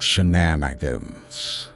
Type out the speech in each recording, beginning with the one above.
shenanigans.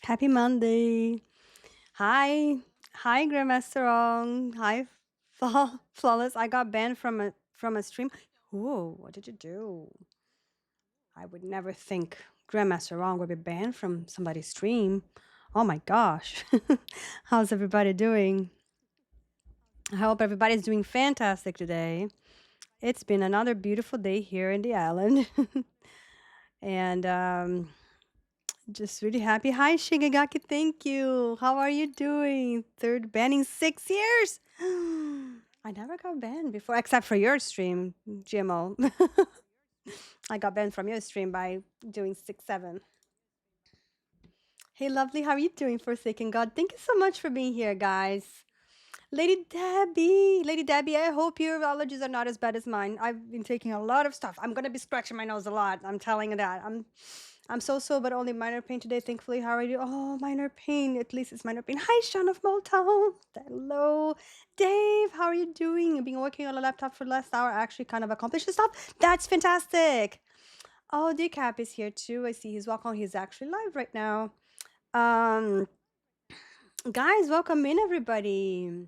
Happy Monday. Hi. Hi, Grandmaster Ong. Hi, Flawless. I got banned from a stream. Whoa, what did you do? I would never think Grandmaster Ong would be banned from somebody's stream. Oh my gosh. How's everybody doing? I hope everybody's doing fantastic today. It's been another beautiful day here in the island. and Just really happy. Hi, Shigegaki. Thank you. How are you doing? Third ban in 6 years. I never got banned before, except for your stream, GMO. I got banned from your stream by doing 6-7. Hey, lovely. How are you doing, Forsaken God? Thank you so much for being here, guys. Lady Debbie, I hope your allergies are not as bad as mine. I've been taking a lot of stuff. I'm gonna be scratching my nose a lot. I'm telling you that. I'm so, but only minor pain today. Thankfully, how are you? Oh, minor pain. At least it's minor pain. Hi, Sean of Motown. Hello, Dave. How are you doing? You've been working on a laptop for the last hour. Actually, kind of accomplished the stuff. That's fantastic. Oh, Decap is here too. I see he's welcome. He's actually live right now. Um, Guys, welcome in, everybody.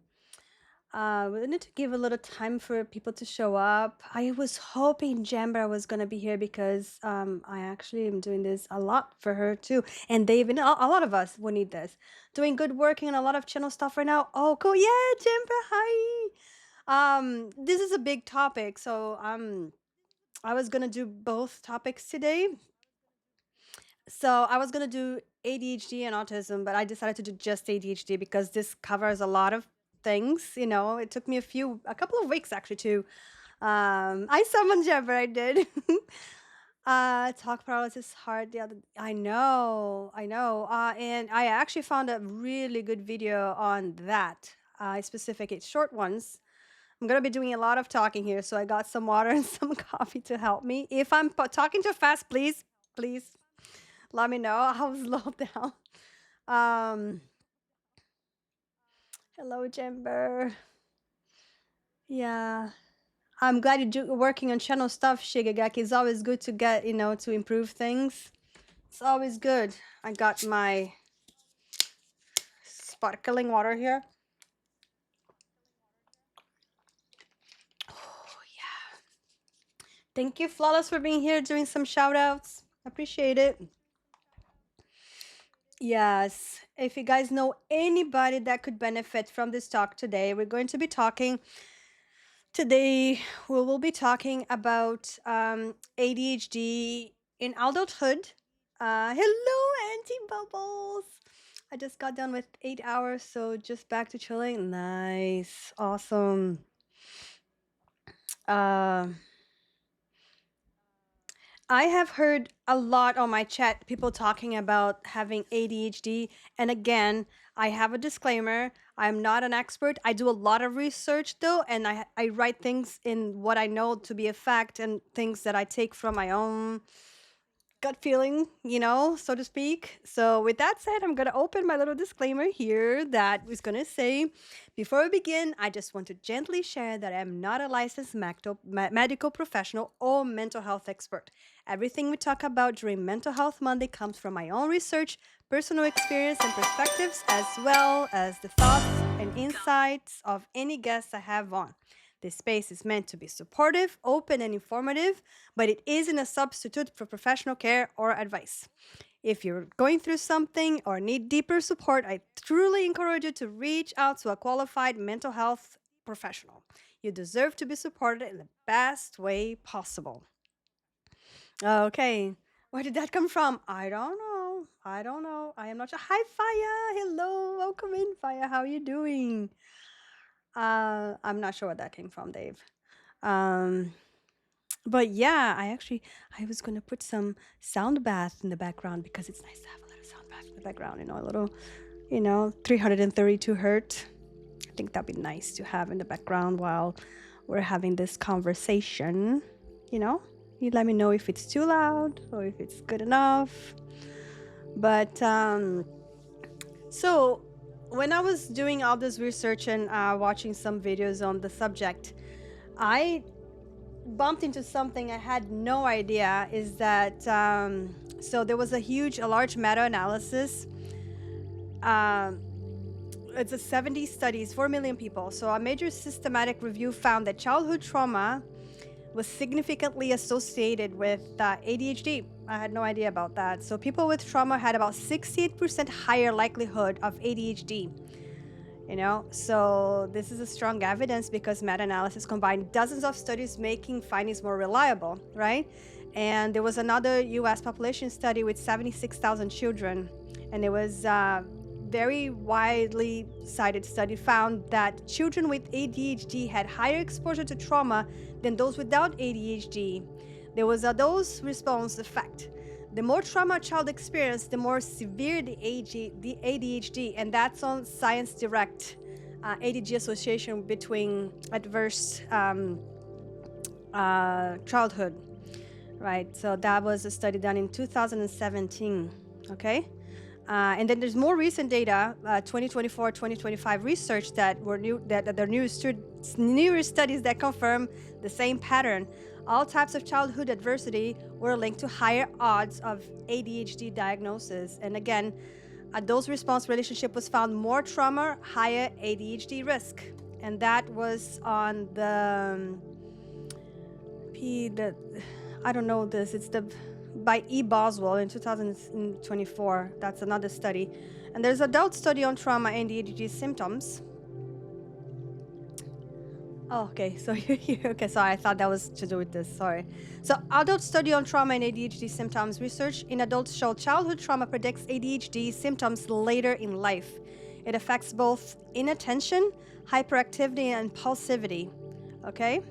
We need to give a little time for people to show up. I was hoping Jambra was gonna be here because I actually am doing this a lot for her too, and Dave and a lot of us will need this. Doing good working on a lot of channel stuff right now. Oh, cool! Yeah, Jambra, hi. This is a big topic, so I was gonna do both topics today. So I was gonna do ADHD and autism, but I decided to do just ADHD because this covers a lot of things. It took me a couple of weeks actually to. I summoned Jabber. I did. Talk paralysis hard. I know. And I actually found a really good video on that. Specific, it's short ones. I'm gonna be doing a lot of talking here, so I got some water and some coffee to help me. If I'm talking too fast, please let me know. I'll slow down. Um, Hello, Jember. Yeah. I'm glad you're working on channel stuff, Shigagaki. It's always good to get, to improve things. It's always good. I got my sparkling water here. Oh, yeah. Thank you, Flawless, for being here, doing some shout outs. Appreciate it. Yes. If you guys know anybody that could benefit from this talk today, we're going to be talking. Today, we will be talking about ADHD in adulthood. Hello, Auntie Bubbles. I just got done with 8 hours, so just back to chilling. Nice. Awesome. Uh, I have heard a lot on my chat people talking about having ADHD. And again, I have a disclaimer. I'm not an expert. I do a lot of research though, and I write things in what I know to be a fact and things that I take from my own gut feeling, so to speak. So, with that said, I'm going to open my little disclaimer here that is going to say, before we begin, I just want to gently share that I am not a licensed medical professional or mental health expert. Everything we talk about during Mental Health Monday comes from my own research, personal experience, and perspectives, as well as the thoughts and insights of any guests I have on. This space is meant to be supportive, open, and informative, but it isn't a substitute for professional care or advice. If you're going through something or need deeper support, I truly encourage you to reach out to a qualified mental health professional. You deserve to be supported in the best way possible. Okay, where did that come from? I don't know. I am not sure. Hi, Faya. Hello. Welcome in, Faya. How are you doing? I'm not sure where that came from, Dave. Um, but yeah, I was gonna put some sound bath in the background because it's nice to have a little sound bath in the background, a little, 332 hertz. I think that'd be nice to have in the background while we're having this conversation. You let me know if it's too loud or if it's good enough. But so when I was doing all this research and watching some videos on the subject, I bumped into something I had no idea is that so there was a large meta-analysis Um, it's a 70 studies, 4 million people. So a major systematic review found that childhood trauma was significantly associated with ADHD. I had no idea about that. So people with trauma had about 68% higher likelihood of ADHD. So this is a strong evidence because meta-analysis combined dozens of studies, making findings more reliable, right? And there was another US population study with 76,000 children, and it was very widely cited study found that children with ADHD had higher exposure to trauma than those without ADHD. There was a dose response effect. The more trauma a child experienced, the more severe the ADHD, and that's on Science Direct, ADHD association between adverse childhood, right? So that was a study done in 2017, okay? And then there's more recent data, 2024, 2025 research that were new, that there are newer studies that confirm the same pattern. All types of childhood adversity were linked to higher odds of ADHD diagnosis. And again, a dose-response relationship was found: more trauma, higher ADHD risk. And that was on the I don't know this. It's by E. Boswell in 2024. That's another study. And there's adult study on trauma and ADHD symptoms. Oh, okay, so you're here. Okay, sorry, I thought that was to do with this. Sorry. So, adult study on trauma and ADHD symptoms. Research in adults showed childhood trauma predicts ADHD symptoms later in life. It affects both inattention, hyperactivity, and impulsivity. Okay?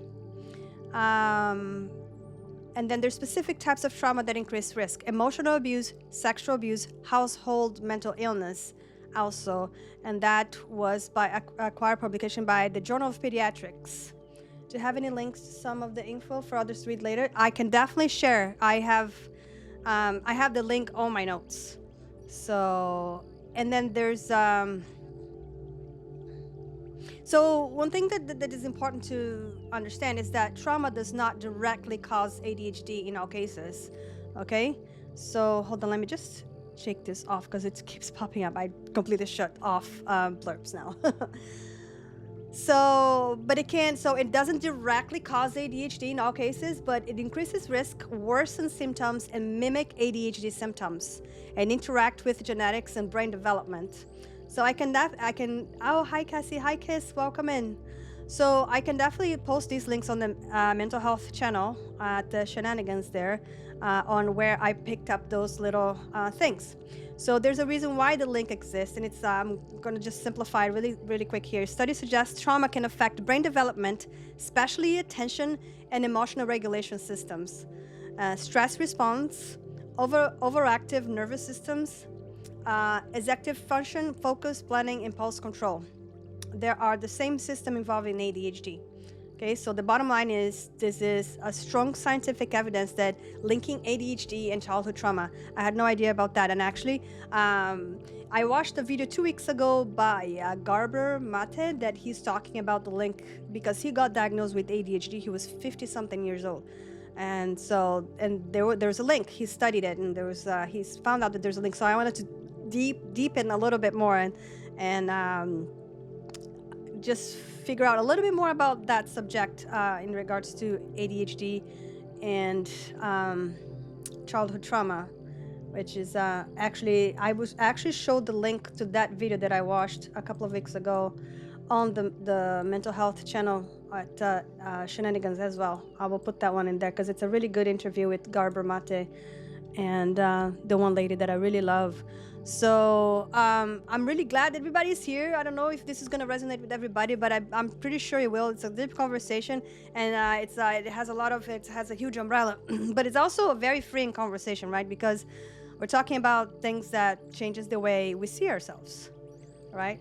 And then there's specific types of trauma that increase risk: emotional abuse, sexual abuse, household mental illness also. And that was by acquired publication by the Journal of Pediatrics. Do you have any links to some of the info for others to read later? I can definitely share. I have the link on my notes. So, and then there's so one thing that is important to understand is that trauma does not directly cause ADHD in all cases. Okay, so hold on, let me just shake this off because it keeps popping up. I completely shut off blurbs now. But it doesn't directly cause ADHD in all cases, but it increases risk, worsens symptoms, and mimic ADHD symptoms, and interact with genetics and brain development. So oh, hi Cassie, hi Kiss, welcome in. So I can definitely post these links on the mental health channel at the Shenanigans there, on where I picked up those little things. So there's a reason why the link exists, and it's I'm going to just simplify it really, really quick here. Studies suggest trauma can affect brain development, especially attention and emotional regulation systems, stress response, overactive nervous systems, executive function, focus, planning, impulse control. There are the same system involved in ADHD. Okay, so the bottom line is this is a strong scientific evidence that linking ADHD and childhood trauma. I had no idea about that. And actually, I watched a video 2 weeks ago by Garber Mate that he's talking about the link because he got diagnosed with ADHD. He was 50 something years old. And so, there was a link. He studied it, and there was he's found out that there's a link. So I wanted to deepen a little bit more and just figure out a little bit more about that subject in regards to ADHD and childhood trauma, which is actually, I was actually showed the link to that video that I watched a couple of weeks ago on the mental health channel at Shenanigans as well. I will put that one in there because it's a really good interview with Garber Mate and the one lady that I really love. So I'm really glad everybody's here. I don't know if this is going to resonate with everybody, but I'm pretty sure it will. It's a deep conversation, and it has a huge umbrella, but it's also a very freeing conversation, right? Because we're talking about things that changes the way we see ourselves, right?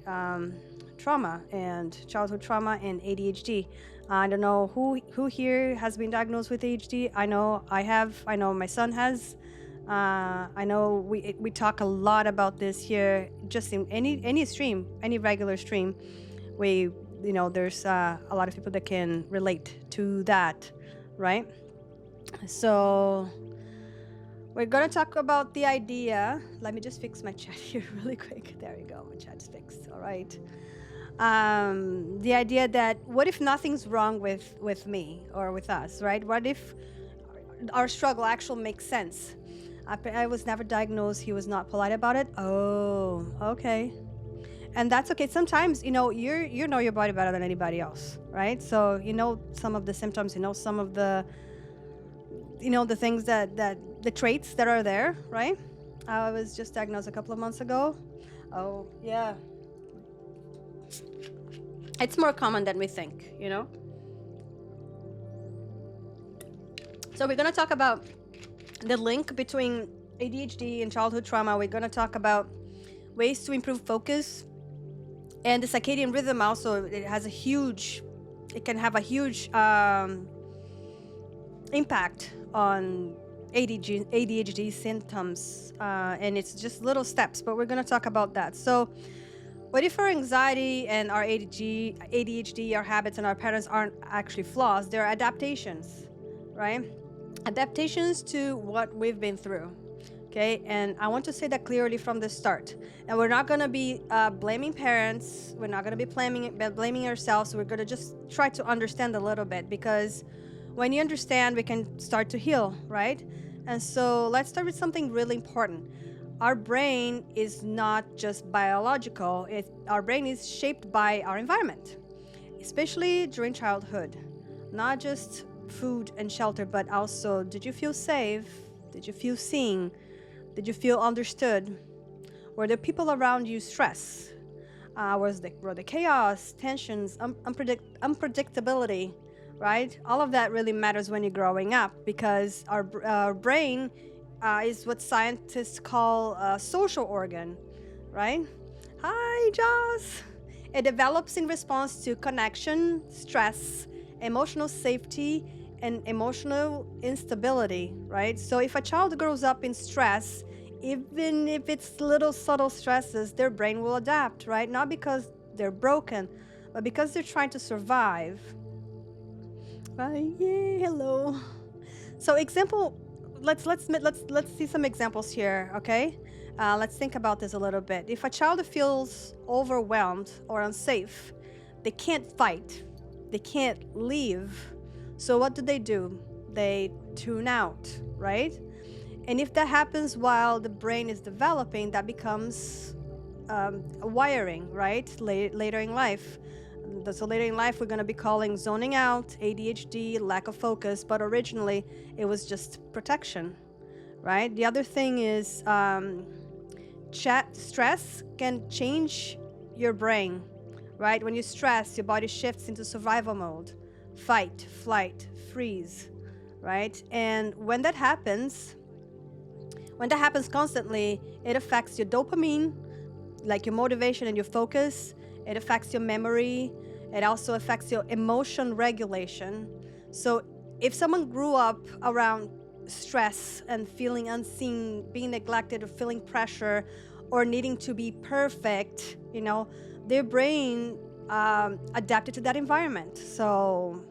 Trauma and childhood trauma and ADHD. I don't know who here has been diagnosed with ADHD. I know I have. I know my son has. I know we talk a lot about this here, just in any stream, any regular stream. There's a lot of people that can relate to that, right? So We're gonna talk about the idea. Let me just fix my chat here really quick. There we go. My chat's fixed. All right. The idea that what if nothing's wrong with me or with us, right? What if our struggle actually makes sense? I was never diagnosed. He was not polite about it. Oh, okay. And that's okay. Sometimes, you know your body better than anybody else, right? So you know some of the symptoms, you know some of the things that the traits that are there, right? I was just diagnosed a couple of months ago. Oh, yeah. It's more common than we think. So we're going to talk about the link between ADHD and childhood trauma. We're going to talk about ways to improve focus, and the circadian rhythm also. It can have a huge impact on ADHD symptoms, and it's just little steps, but we're going to talk about that. So what if our anxiety and our ADHD, our habits and our patterns aren't actually flaws? They're adaptations, right? Adaptations to what we've been through. Okay, and I want to say that clearly from the start. And we're not going to be blaming parents. We're not going to be blaming ourselves. We're going to just try to understand a little bit, because when you understand, we can start to heal, right? And so let's start with something really important. Our brain is not just biological. Our brain is shaped by our environment, especially during childhood. Not just food and shelter, but also, did you feel safe? Did you feel seen? Did you feel understood? Were the people around you stress? Were the chaos, tensions, unpredictability, right? All of that really matters when you're growing up, because our brain is what scientists call a social organ, right? Hi, Joss. It develops in response to connection, stress, emotional safety, and emotional instability, right? So if a child grows up in stress, even if it's little subtle stresses, their brain will adapt, right? Not because they're broken, but because they're trying to survive. Yay, hello. So let's see some examples here, okay? Let's think about this a little bit. If a child feels overwhelmed or unsafe, they can't fight, they can't leave. So what do? They tune out, right? And if that happens while the brain is developing, that becomes wiring, right? Later in life. So later in life, we're going to be calling zoning out, ADHD, lack of focus, but originally it was just protection, right? The other thing is stress can change your brain, right? When you stress, your body shifts into survival mode, fight, flight, freeze, right? And when that happens constantly, it affects your dopamine, like your motivation and your focus. It affects your memory. It also affects your emotion regulation. So if someone grew up around stress and feeling unseen, being neglected, or feeling pressure, or needing to be perfect, their brain adapted to that environment. So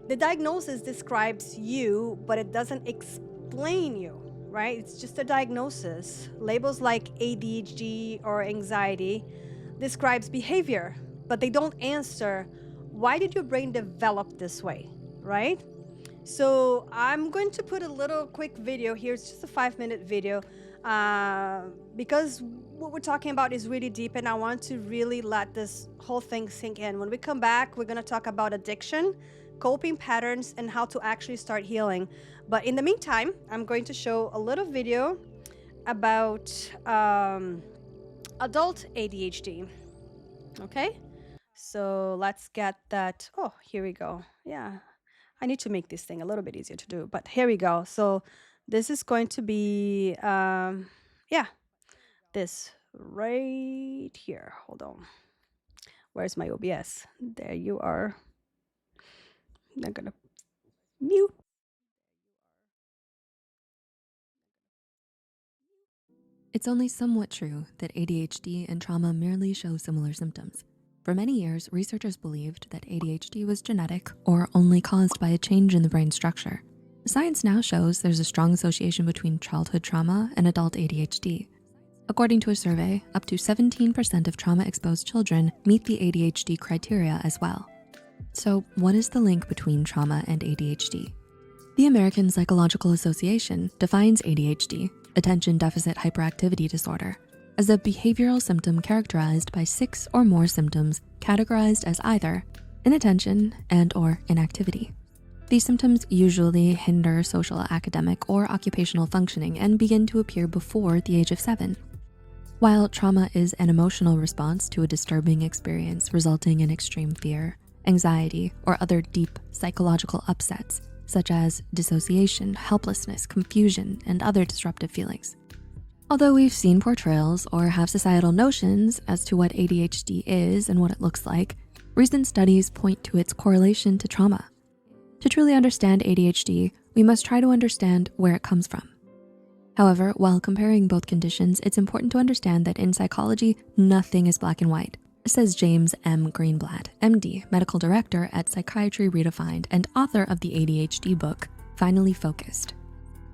the diagnosis describes you, but it doesn't explain you, right? It's just a diagnosis. Labels like ADHD or anxiety describes behavior, but they don't answer why did your brain develop this way, right? So I'm going to put a little quick video here. It's just a 5-minute video because what we're talking about is really deep, and I want to really let this whole thing sink in. When we come back, we're going to talk about addiction, coping patterns, and how to actually start healing. But in the meantime, I'm going to show a little video about adult ADHD. Okay, so let's get that. Oh, here we go. Yeah, I need to make this thing a little bit easier to do, but here we go. So this is going to be, this right here. Hold on. Where's my OBS? There you are. I'm gonna mute. It's only somewhat true that ADHD and trauma merely show similar symptoms. For many years, researchers believed that ADHD was genetic or only caused by a change in the brain structure. Science now shows there's a strong association between childhood trauma and adult ADHD. According to a survey, up to 17% of trauma-exposed children meet the ADHD criteria as well. So what is the link between trauma and ADHD? The American Psychological Association defines ADHD, attention deficit hyperactivity disorder, as a behavioral symptom characterized by 6 or more symptoms categorized as either inattention and/or inactivity. These symptoms usually hinder social, academic, or occupational functioning and begin to appear before the age of 7. While trauma is an emotional response to a disturbing experience resulting in extreme fear, anxiety, or other deep psychological upsets, such as dissociation, helplessness, confusion, and other disruptive feelings. Although we've seen portrayals or have societal notions as to what ADHD is and what it looks like, recent studies point to its correlation to trauma. To truly understand ADHD, we must try to understand where it comes from. However, while comparing both conditions, it's important to understand that in psychology, nothing is black and white, says James M. Greenblatt, MD, medical director at Psychiatry Redefined and author of the ADHD book, Finally Focused.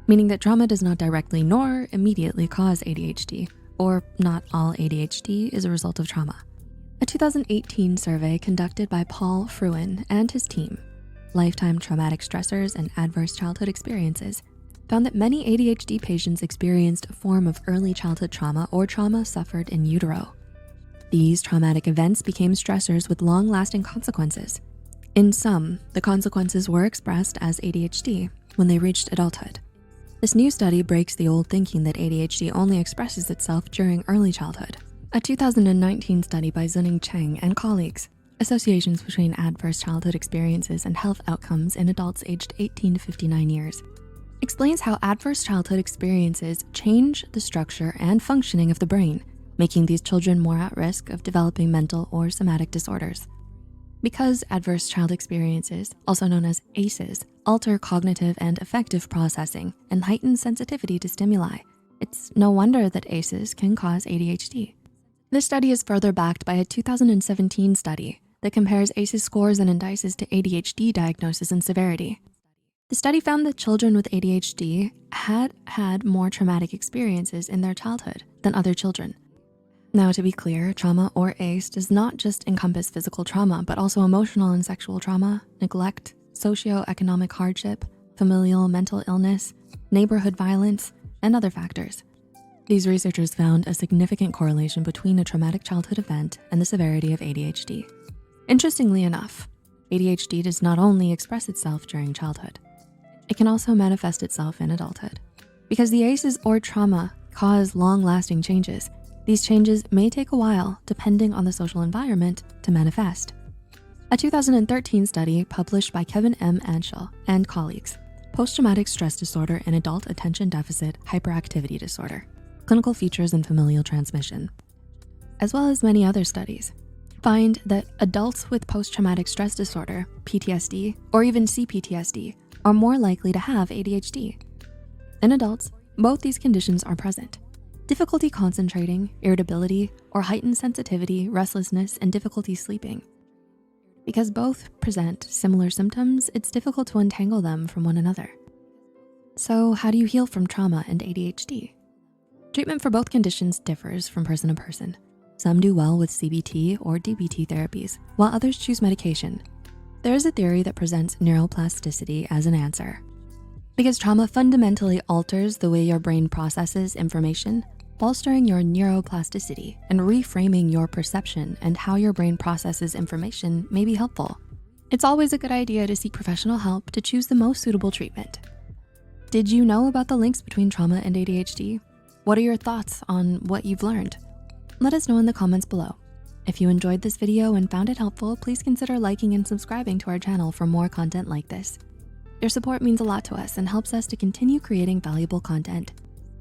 Meaning that trauma does not directly nor immediately cause ADHD, or not all ADHD is a result of trauma. A 2018 survey conducted by Paul Fruin and his team, Lifetime Traumatic Stressors and Adverse Childhood Experiences, found that many ADHD patients experienced a form of early childhood trauma or trauma suffered in utero. These traumatic events became stressors with long-lasting consequences. In some, the consequences were expressed as ADHD when they reached adulthood. This new study breaks the old thinking that ADHD only expresses itself during early childhood. A 2019 study by Zuning Cheng and colleagues, Associations Between Adverse Childhood Experiences and Health Outcomes in Adults Aged 18 to 59 Years, explains how adverse childhood experiences change the structure and functioning of the brain, making these children more at risk of developing mental or somatic disorders. Because adverse child experiences, also known as ACEs, alter cognitive and affective processing and heighten sensitivity to stimuli, it's no wonder that ACEs can cause ADHD. This study is further backed by a 2017 study that compares ACEs scores and indices to ADHD diagnosis and severity. The study found that children with ADHD had more traumatic experiences in their childhood than other children. Now, to be clear, trauma or ACE does not just encompass physical trauma, but also emotional and sexual trauma, neglect, socioeconomic hardship, familial mental illness, neighborhood violence, and other factors. These researchers found a significant correlation between a traumatic childhood event and the severity of ADHD. Interestingly enough, ADHD does not only express itself during childhood. It can also manifest itself in adulthood. Because the ACEs or trauma cause long-lasting changes, these changes may take a while, depending on the social environment, to manifest. A 2013 study published by Kevin M. Anschel and colleagues, Post-Traumatic Stress Disorder and Adult Attention Deficit Hyperactivity Disorder, Clinical Features and Familial Transmission, as well as many other studies, find that adults with post-traumatic stress disorder, PTSD, or even CPTSD are more likely to have ADHD. In adults, both these conditions are present. Difficulty concentrating, irritability, or heightened sensitivity, restlessness, and difficulty sleeping. Because both present similar symptoms, it's difficult to untangle them from one another. So how do you heal from trauma and ADHD? Treatment for both conditions differs from person to person. Some do well with CBT or DBT therapies, while others choose medication. There is a theory that presents neuroplasticity as an answer. Because trauma fundamentally alters the way your brain processes information, bolstering your neuroplasticity and reframing your perception and how your brain processes information may be helpful. It's always a good idea to seek professional help to choose the most suitable treatment. Did you know about the links between trauma and ADHD? What are your thoughts on what you've learned? Let us know in the comments below. If you enjoyed this video and found it helpful, please consider liking and subscribing to our channel for more content like this. Your support means a lot to us and helps us to continue creating valuable content.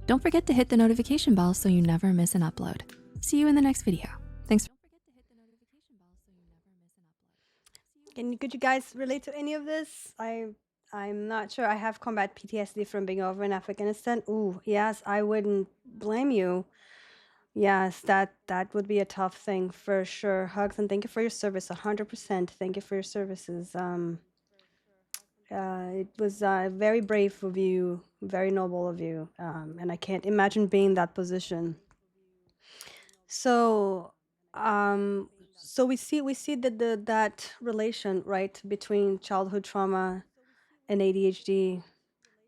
Don't forget to hit the notification bell so you never miss an upload. See you in the next video. Thanks. Could you guys relate to any of this? I'm not sure. I have combat PTSD from being over in Afghanistan. Ooh, yes, I wouldn't blame you. Yes, that would be a tough thing for sure. Hugs and thank you for your service. 100%. Thank you for your services. It was very brave of you, very noble of you, and I can't imagine being in that position. So, so we see that that relation, right, between childhood trauma and ADHD.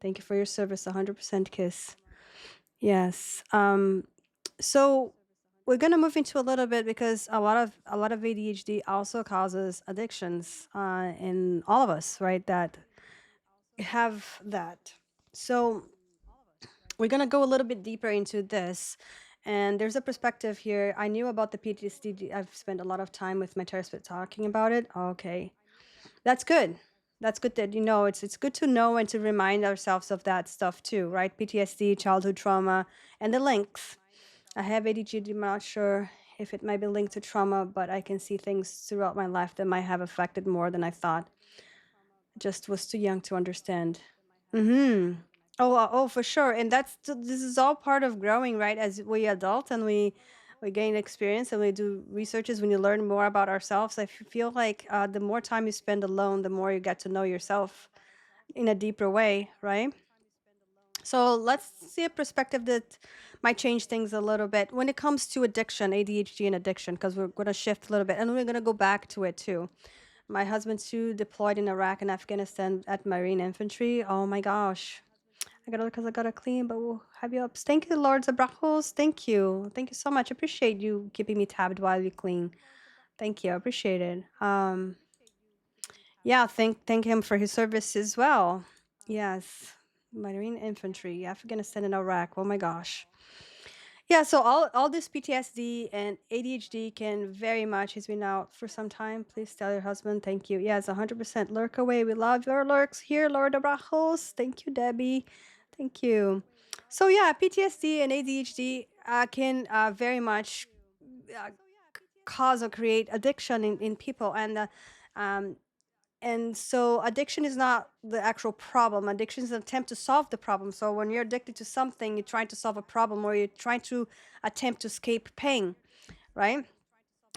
Thank you for your service, 100% kiss. Yes. So we're gonna move into a little bit because a lot of ADHD also causes addictions in all of us, right? That have that. So we're going to go a little bit deeper into this. And there's a perspective here. I knew about the PTSD. I've spent a lot of time with my therapist talking about it. Okay. That's good. That's good that you know it's good to know and to remind ourselves of that stuff too, right? PTSD, childhood trauma, and the links. I have ADHD. I'm not sure if it might be linked to trauma, but I can see things throughout my life that might have affected more than I thought. Just was too young to understand. Mm-hmm. Oh, for sure. And this is all part of growing, right? As we adult and we gain experience and we do researches, when you learn more about ourselves, feel like the more time you spend alone, the more you get to know yourself in a deeper way, right? So let's see a perspective that might change things a little bit when it comes to addiction, ADHD and addiction, because we're going to shift a little bit and we're going to go back to it too. My husband too deployed in Iraq and Afghanistan at Marine Infantry. Oh my gosh. I gotta clean, but we'll have you up. Thank you, Lord Zabrachos. Thank you. Thank you so much. Appreciate you keeping me tabbed while you clean. Thank you. I appreciate it. Yeah, thank him for his service as well. Yes. Marine Infantry, Afghanistan and Iraq. Oh my gosh. Yeah, so all this PTSD and ADHD can very much. He's been out for some time. Please tell your husband. Thank you. Yes, 100% lurk away. We love your lurks here, Lord Abrahos. Thank you, Debbie. Thank you. So yeah, PTSD and ADHD can very much uh, cause or create addiction in people, um, and so addiction is not the actual problem. Addiction is an attempt to solve the problem. So when you're addicted to something, you're trying to solve a problem or you're trying to attempt to escape pain, right?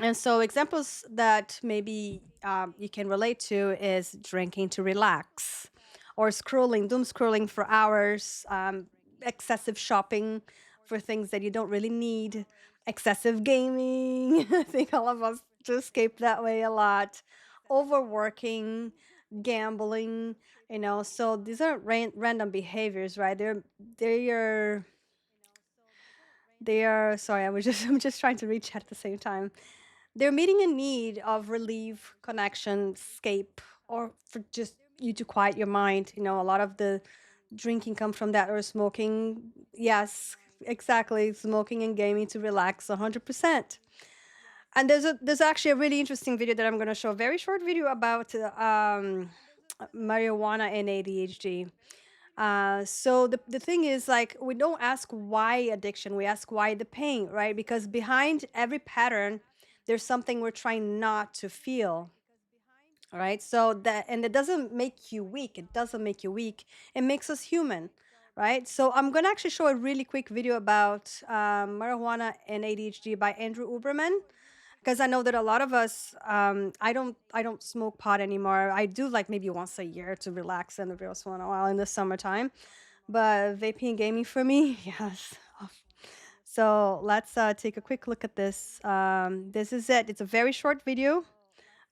And so examples that maybe you can relate to is drinking to relax, or scrolling, doom scrolling for hours, excessive shopping for things that you don't really need, excessive gaming. I think all of us to escape that way a lot, overworking, gambling. So these are random behaviors, right? They're they are sorry, I'm just trying to reach at the same time. They're meeting a need of relief, connection, escape, or for just you to quiet your mind. A lot of the drinking come from that, or smoking. Yes, exactly. Smoking and gaming to relax 100%. And there's actually a really interesting video that I'm going to show, a very short video about marijuana and ADHD. So the thing is, like, we don't ask why addiction, we ask why the pain, right? Because behind every pattern, there's something we're trying not to feel. All right. So that, and it doesn't make you weak. It doesn't make you weak. It makes us human. Right. So I'm going to actually show a really quick video about marijuana and ADHD by Andrew Uberman, because I know that a lot of us, I don't smoke pot anymore. I do, like, maybe once a year to relax and every once in a while in the summertime. But vaping and gaming for me, yes. So let's take a quick look at this. This is it. It's a very short video,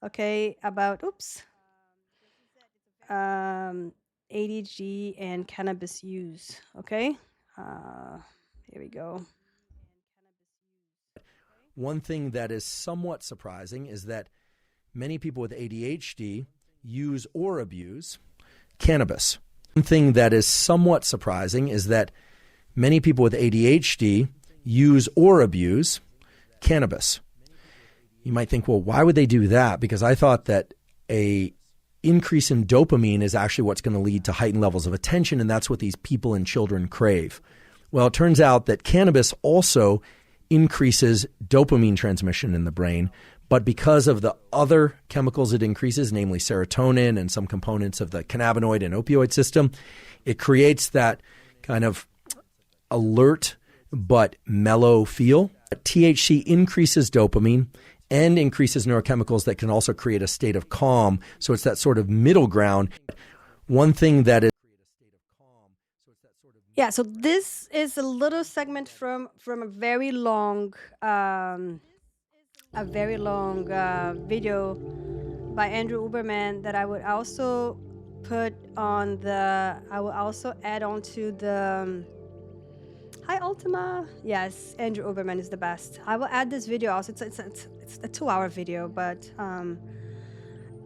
okay, about ADHD and cannabis use. Okay, here we go. One thing that is somewhat surprising is that many people with ADHD use or abuse cannabis. One thing that is somewhat surprising is that many people with ADHD use or abuse cannabis. You might think, well, why would they do that? Because I thought that a increase in dopamine is actually what's going to lead to heightened levels of attention, and that's what these people and children crave. Well, it turns out that cannabis also increases dopamine transmission in the brain, but because of the other chemicals it increases, namely serotonin and some components of the cannabinoid and opioid system, it creates that kind of alert but mellow feel. THC increases dopamine and increases neurochemicals that can also create a state of calm. So it's that sort of middle ground. One thing that is Yeah, so this is a little segment from a very long video by Andrew Uberman that I would also put on the. I will also add on to the. Hi Ultima. Yes, Andrew Uberman is the best. I will add this video also. It's a 2-hour video, but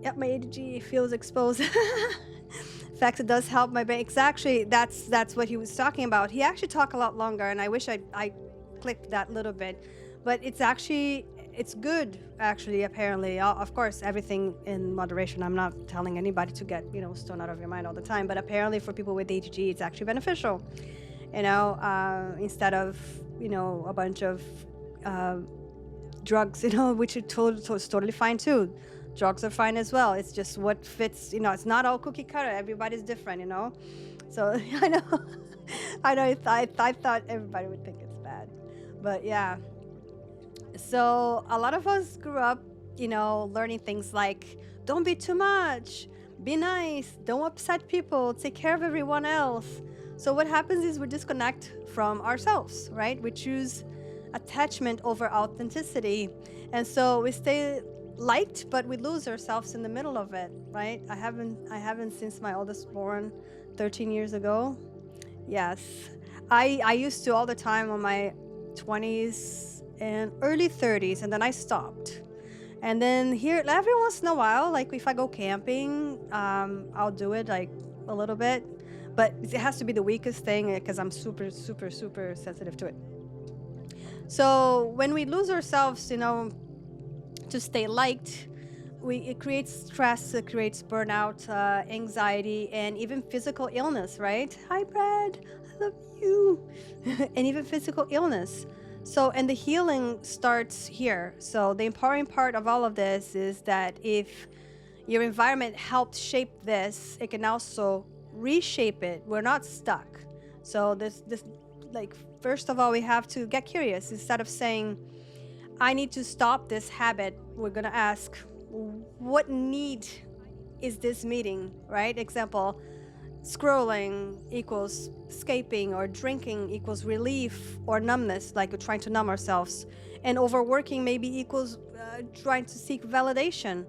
yep, my ADHD feels exposed. In fact, it does help my brain. It's actually that's what he was talking about. He actually talked a lot longer, and I wish I clipped that little bit, but it's good actually. Apparently, of course, everything in moderation. I'm not telling anybody to get stoned out of your mind all the time, but apparently for people with ADHD, it's actually beneficial. Instead of a bunch of drugs, which is totally fine too. Drugs are fine as well. It's just what fits. It's not all cookie cutter. Everybody's different. So I know, I thought everybody would think it's bad, but yeah. So a lot of us grew up, learning things like don't be too much, be nice, don't upset people, take care of everyone else. So what happens is we disconnect from ourselves, right? We choose attachment over authenticity, and so we stay liked, but we lose ourselves in the middle of it, right? I haven't since my oldest born 13 years ago. Yes, I used to all the time on my 20s and early 30s, and then I stopped. And then here, every once in a while, like if I go camping, I'll do it like a little bit, but it has to be the weakest thing because I'm super, super, super sensitive to it. So when we lose ourselves, to stay liked, it creates stress, it creates burnout, anxiety, and even physical illness, right? Hi, Brad, I love you. And even physical illness. So, and the healing starts here. So the empowering part of all of this is that if your environment helped shape this, it can also reshape it. We're not stuck. So this like, first of all, we have to get curious. Instead of saying, I need to stop this habit, we're going to ask, what need is this meeting, right? Example, scrolling equals escaping, or drinking equals relief or numbness, like we're trying to numb ourselves. And overworking maybe equals trying to seek validation,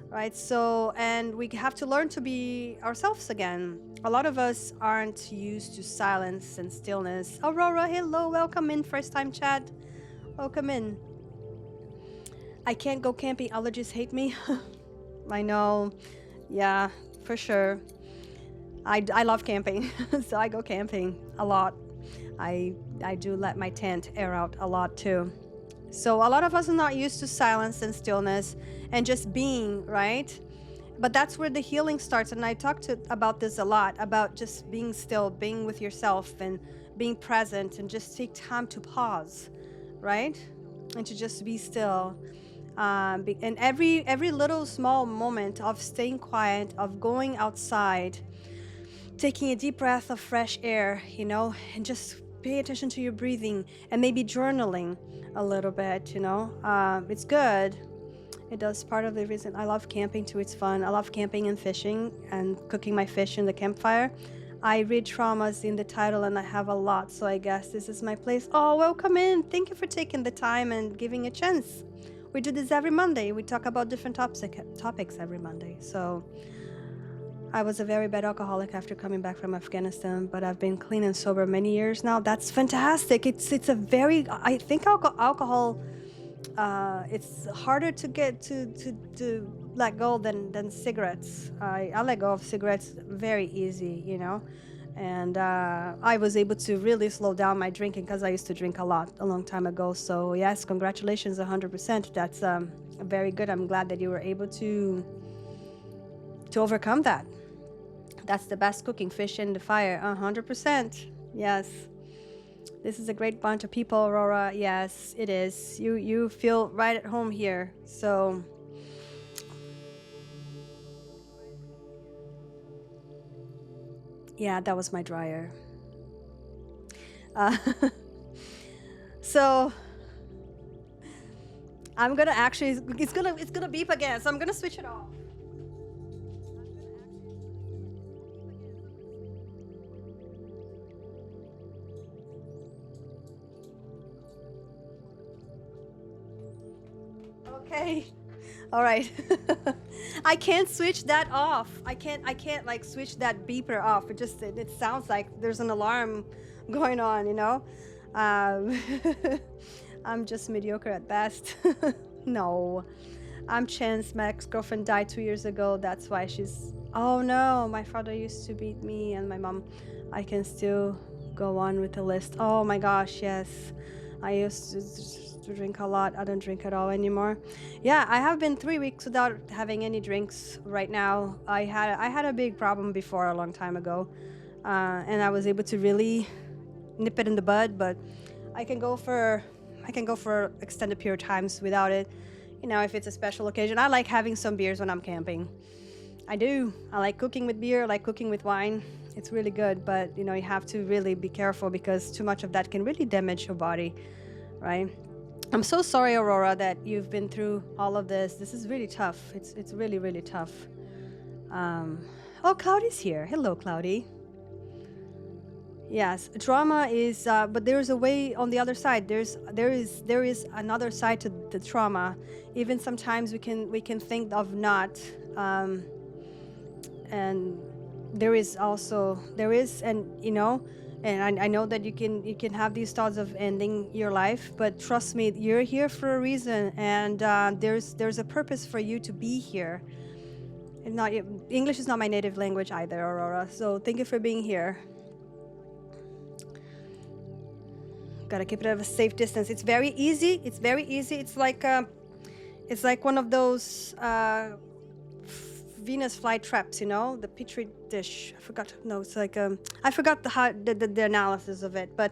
right? So, and we have to learn to be ourselves again. A lot of us aren't used to silence and stillness. Aurora, hello, welcome in, first time chat. Welcome in. I can't go camping, allergies hate me. I know, yeah, for sure. I love camping, so I go camping a lot. I do let my tent air out a lot too. So a lot of us are not used to silence and stillness and just being, right? But that's where the healing starts, and I talked about this a lot, about just being still, being with yourself and being present, and just take time to pause, right? And to just be still. And every little small moment of staying quiet, of going outside, taking a deep breath of fresh air, and just pay attention to your breathing, and maybe journaling a little bit, it's good. It does. Part of the reason I love camping too, it's fun. I love camping and fishing and cooking my fish in the campfire. I read traumas in the title, and I have a lot, so I guess this is my place. Oh, welcome in. Thank you for taking the time and giving a chance. We do this every Monday. We talk about different topics every Monday. So I was a very bad alcoholic after coming back from Afghanistan, but I've been clean and sober many years now. That's fantastic. It's a very, I think alcohol, it's harder to get to let go than cigarettes. I let go of cigarettes very easy, and I was able to really slow down my drinking because I used to drink a lot a long time ago. So yes, congratulations, 100%. That's very good. I'm glad that you were able to overcome that. That's the best cooking, fish in the fire, 100%. Yes. This is a great bunch of people, Aurora. Yes, it is. You feel right at home here. So yeah, that was my dryer. So I'm gonna actually, it's gonna beep again, so I'm gonna switch it off. Okay. All right. I can't switch that off. I can't like switch that beeper off. It sounds like there's an alarm going on, you know? Um, I'm just mediocre at best. No. I'm Chance. My ex-girlfriend died 2 years ago. That's why she's... Oh no, my father used to beat me and my mom. I can still go on with the list. Oh my gosh, yes. I used to drink a lot. I don't drink at all anymore. Yeah, I have been 3 weeks without having any drinks right now. I had a big problem before a long time ago, and I was able to really nip it in the bud. But I can go for extended period of times without it. You know, if it's a special occasion. I like having some beers when I'm camping. I do. I like cooking with beer. I like cooking with wine. It's really good, but you know, you have to really be careful because too much of that can really damage your body, right? I'm so sorry, Aurora, that you've been through all of this. This is really tough. It's really, really tough. Oh, Cloudy's here. Hello, Cloudy. Yes, trauma is, but there's a way on the other side. There is another side to the trauma. Even sometimes we can think of not, and there is, and you know, and I know that you can have these thoughts of ending your life, but trust me, you're here for a reason, and there's a purpose for you to be here. And not English is not my native language either, Aurora. So thank you for being here. Gotta keep it at a safe distance. It's very easy. It's very easy. It's like one of those Venus flytraps, you know, the petri dish. I forgot. No, it's like I forgot the analysis of it. But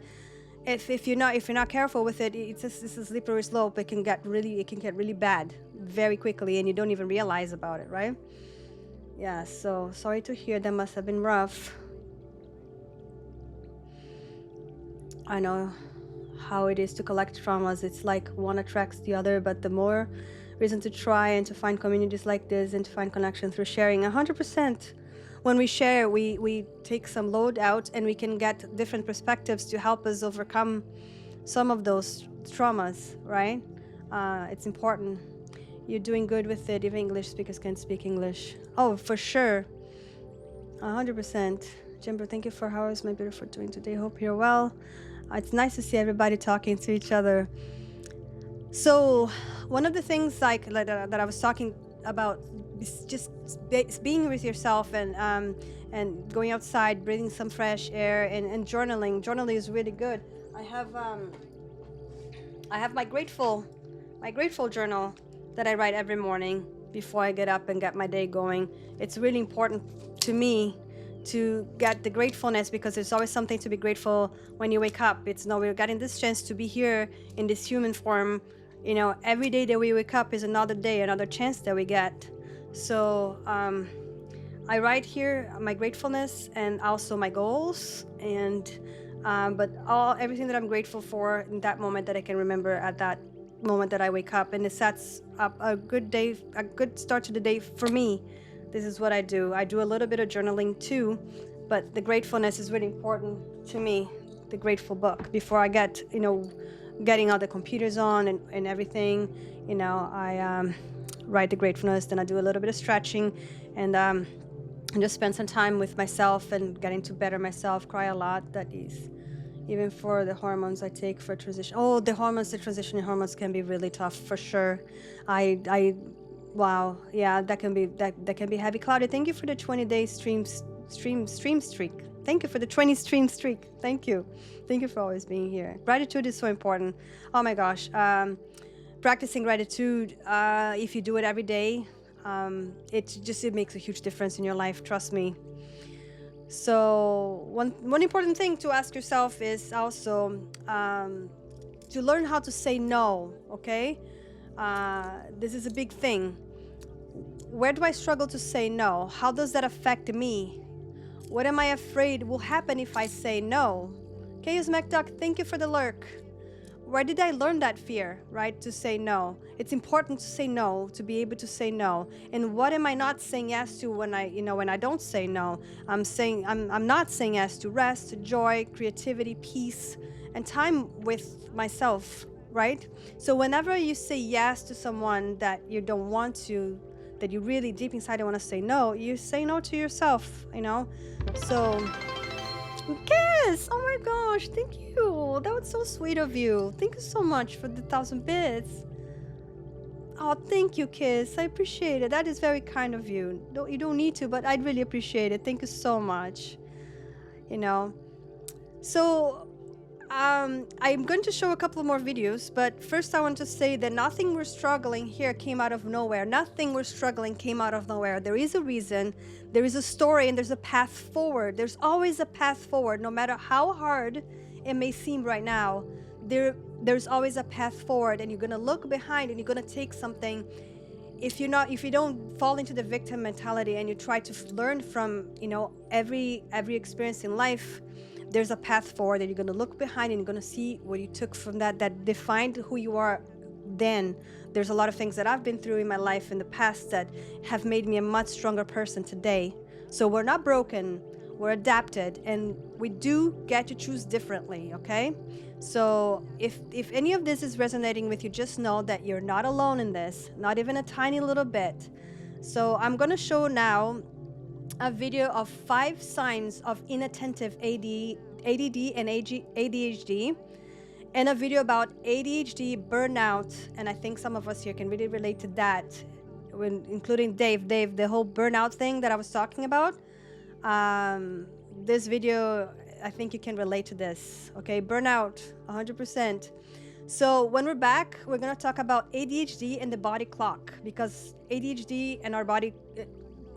if you're not careful with it, it's a slippery slope. It can get really bad very quickly, and you don't even realize about it, right? Yeah. So sorry to hear. That must have been rough. I know how it is to collect traumas. It's like one attracts the other, but the more reason to try and to find communities like this and to find connection through sharing. 100%. When we share, we take some load out and we can get different perspectives to help us overcome some of those traumas, right? It's important. You're doing good with it. Even English speakers can speak English. Oh, for sure. 100%. Jimber, thank you for how is my beautiful doing today. Hope you're well. It's nice to see everybody talking to each other. So one of the things that I was talking about is just being with yourself and going outside, breathing some fresh air, and journaling. Journaling is really good. I have my grateful journal that I write every morning before I get up and get my day going. It's really important to me to get the gratefulness, because there's always something to be grateful when you wake up. We're getting this chance to be here in this human form. You know, every day that we wake up is another day, another chance that we get. So I write here my gratefulness and also my goals, and but everything that I'm grateful for in that moment that I can remember at that moment that I wake up, and it sets up a good day, a good start to the day for me. This is what I do. I do a little bit of journaling too, but the gratefulness is really important to me. The grateful book before I get, getting all the computers on and everything. I write the gratefulness, then I do a little bit of stretching, and just spend some time with myself and getting to better myself. Cry a lot. That is, even for the hormones I take for transition. Oh, the transitioning hormones can be really tough for sure. Wow, yeah, that can be heavy. Claudia, thank you for the 20-day stream streak. Thank you for the 20 stream streak. Thank you for always being here. Gratitude is so important. Oh my gosh, practicing gratitude. If you do it every day, it makes a huge difference in your life. Trust me. So one important thing to ask yourself is also to learn how to say no. Okay, this is a big thing. Where do I struggle to say no? How does that affect me? What am I afraid will happen if I say no? Chaos MacDuck, thank you for the lurk. Where did I learn that fear, right? To say no. It's important to say no, to be able to say no. And what am I not saying yes to when I don't say no? I'm not saying yes to rest, joy, creativity, peace, and time with myself. right? So whenever you say yes to someone that you don't want to, that you really deep inside don't want to say no, you say no to yourself, you know? So, Kiss! Oh my gosh, thank you. That was so sweet of you. Thank you so much for the 1,000 bits. Oh, thank you, Kiss. I appreciate it. That is very kind of you. You don't need to, but I'd really appreciate it. Thank you so much. You know? So, I'm going to show a couple more videos, but first I want to say that nothing we're struggling here came out of nowhere. Nothing we're struggling came out of nowhere. There is a reason, there is a story, and there's a path forward. There's always a path forward, no matter how hard it may seem right now. There's always a path forward, and you're gonna look behind and you're gonna take something. If you don't fall into the victim mentality and you try to learn from, you know, every experience in life, there's a path forward that you're going to look behind and you're going to see what you took from that defined who you are then. There's a lot of things that I've been through in my life in the past that have made me a much stronger person today. So we're not broken, we're adapted, and we do get to choose differently, okay? So if any of this is resonating with you, just know that you're not alone in this, not even a tiny little bit. So I'm going to show now a video of 5 signs of inattentive ADD and ADHD, and a video about ADHD burnout. And I think some of us here can really relate to that, including Dave, the whole burnout thing that I was talking about. This video, I think you can relate to this, okay? Burnout, 100%. So when we're back, we're gonna talk about ADHD and the body clock, because ADHD and our body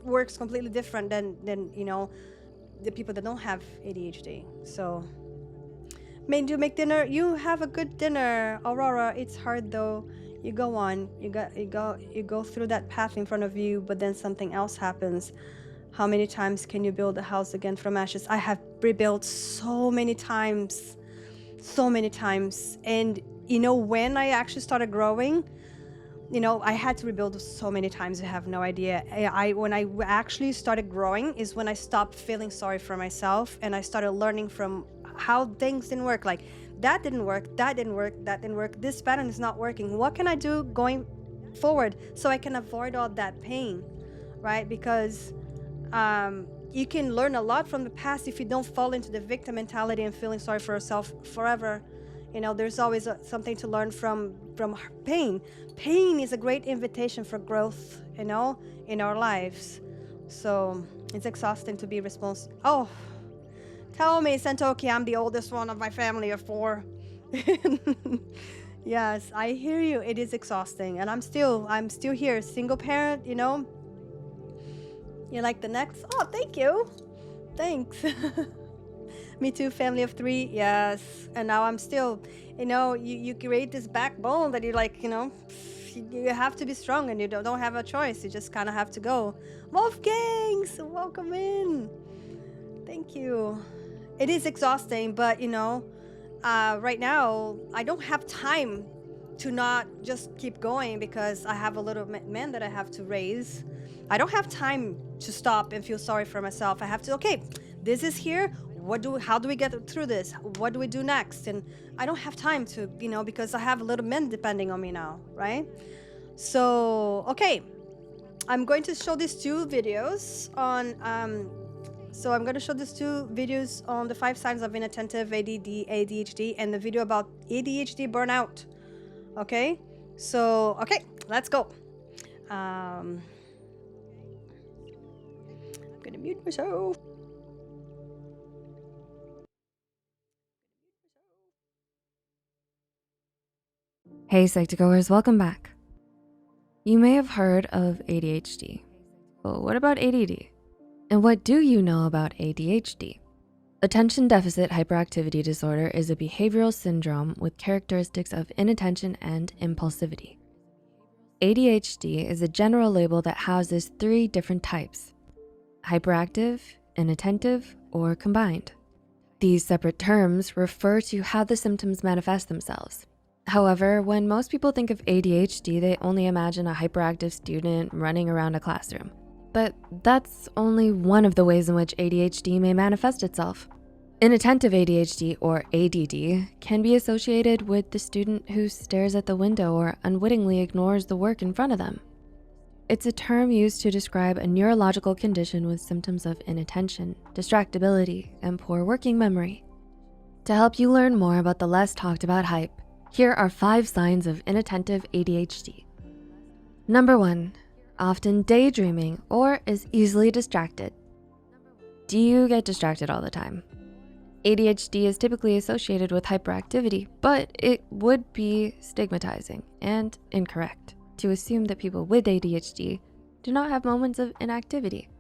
works completely different than you know, the people that don't have ADHD. So, do you make dinner? You have a good dinner, Aurora. It's hard though. You go on. You go through that path in front of you, but then something else happens. How many times can you build a house again from ashes? I have rebuilt so many times, and you know, when I actually started growing, you know, I had to rebuild so many times. I have no idea. When I actually started growing is when I stopped feeling sorry for myself and I started learning from how things didn't work. Like, that didn't work, that didn't work, that didn't work. This pattern is not working. What can I do going forward so I can avoid all that pain, right? Because you can learn a lot from the past if you don't fall into the victim mentality and feeling sorry for yourself forever. You know, there's always something to learn from pain. Pain is a great invitation for growth, you know, in our lives. So it's exhausting to be responsible. Oh, tell me, Santoki, I'm the oldest one of my family of 4. Yes, I hear you. It is exhausting, and I'm still here, single parent. You know. You're like the next. Oh, thank you. Thanks. Me too, family of 3, yes. And now I'm still, you know, you create this backbone that you're like, you know, you have to be strong and you don't have a choice. You just kind of have to go. Wolfgangs, welcome in. Thank you. It is exhausting, but, you know, right now, I don't have time to not just keep going because I have a little man that I have to raise. I don't have time to stop and feel sorry for myself. I have to, okay, this is here. How do we get through this? What do we do next? And I don't have time to, you know, because I have little men depending on me now, right? So, okay, I'm going to show these 2 videos on, I'm going to show these 2 videos on the 5 signs of inattentive ADHD and the video about ADHD burnout. Okay, so, okay, let's go. I'm going to mute myself. Hey Psych2Goers, welcome back. You may have heard of ADHD, but what about ADD? And what do you know about ADHD? Attention Deficit Hyperactivity Disorder is a behavioral syndrome with characteristics of inattention and impulsivity. ADHD is a general label that houses 3 different types: hyperactive, inattentive, or combined. These separate terms refer to how the symptoms manifest themselves. However, when most people think of ADHD, they only imagine a hyperactive student running around a classroom. But that's only one of the ways in which ADHD may manifest itself. Inattentive ADHD, or ADD, can be associated with the student who stares at the window or unwittingly ignores the work in front of them. It's a term used to describe a neurological condition with symptoms of inattention, distractibility, and poor working memory. To help you learn more about the less talked about hype, here are 5 signs of inattentive ADHD. Number 1, often daydreaming or is easily distracted. Do you get distracted all the time? ADHD is typically associated with hyperactivity, but it would be stigmatizing and incorrect to assume that people with ADHD do not have moments of inactivity.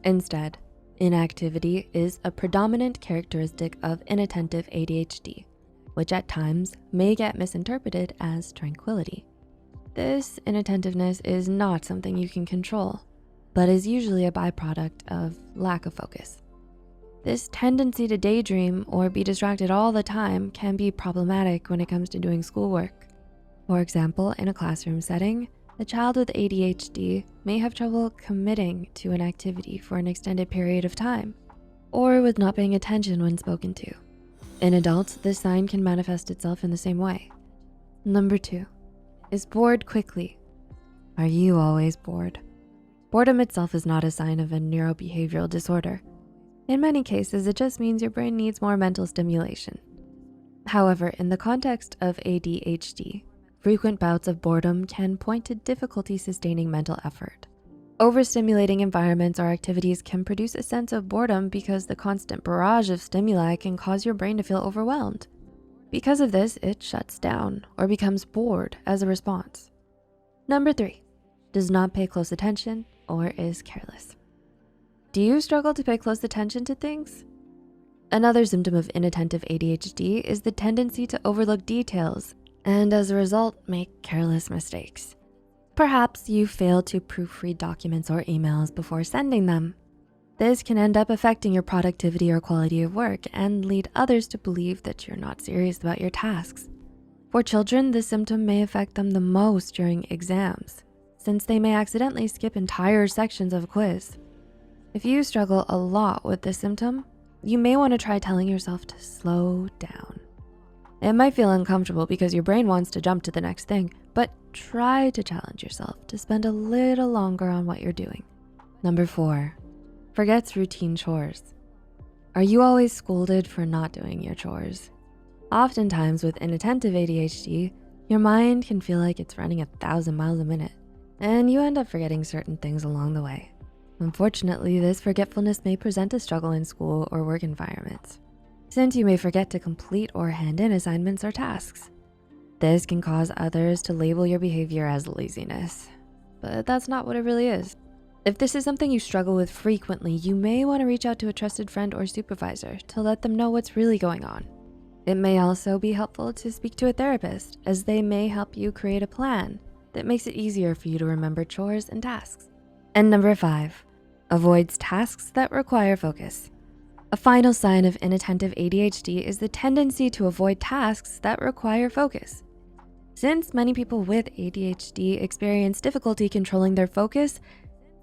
Instead, inactivity is a predominant characteristic of inattentive ADHD, which at times may get misinterpreted as tranquility. This inattentiveness is not something you can control, but is usually a byproduct of lack of focus. This tendency to daydream or be distracted all the time can be problematic when it comes to doing schoolwork. For example, in a classroom setting, a child with ADHD may have trouble committing to an activity for an extended period of time, or with not paying attention when spoken to. In adults, this sign can manifest itself in the same way. Number 2, is bored quickly. Are you always bored? Boredom itself is not a sign of a neurobehavioral disorder. In many cases, it just means your brain needs more mental stimulation. However, in the context of ADHD, frequent bouts of boredom can point to difficulty sustaining mental effort. Overstimulating environments or activities can produce a sense of boredom because the constant barrage of stimuli can cause your brain to feel overwhelmed. Because of this, it shuts down or becomes bored as a response. Number 3, does not pay close attention or is careless. Do you struggle to pay close attention to things? Another symptom of inattentive ADHD is the tendency to overlook details and as a result, make careless mistakes. Perhaps you fail to proofread documents or emails before sending them. This can end up affecting your productivity or quality of work and lead others to believe that you're not serious about your tasks. For children, this symptom may affect them the most during exams, since they may accidentally skip entire sections of a quiz. If you struggle a lot with this symptom, you may want to try telling yourself to slow down. It might feel uncomfortable because your brain wants to jump to the next thing, but try to challenge yourself to spend a little longer on what you're doing. Number 4, forgets routine chores. Are you always scolded for not doing your chores? Oftentimes with inattentive ADHD, your mind can feel like it's running 1,000 miles a minute, and you end up forgetting certain things along the way. Unfortunately, this forgetfulness may present a struggle in school or work environments, since you may forget to complete or hand in assignments or tasks. This can cause others to label your behavior as laziness, but that's not what it really is. If this is something you struggle with frequently, you may want to reach out to a trusted friend or supervisor to let them know what's really going on. It may also be helpful to speak to a therapist, as they may help you create a plan that makes it easier for you to remember chores and tasks. And number 5, avoids tasks that require focus. A final sign of inattentive ADHD is the tendency to avoid tasks that require focus. Since many people with ADHD experience difficulty controlling their focus,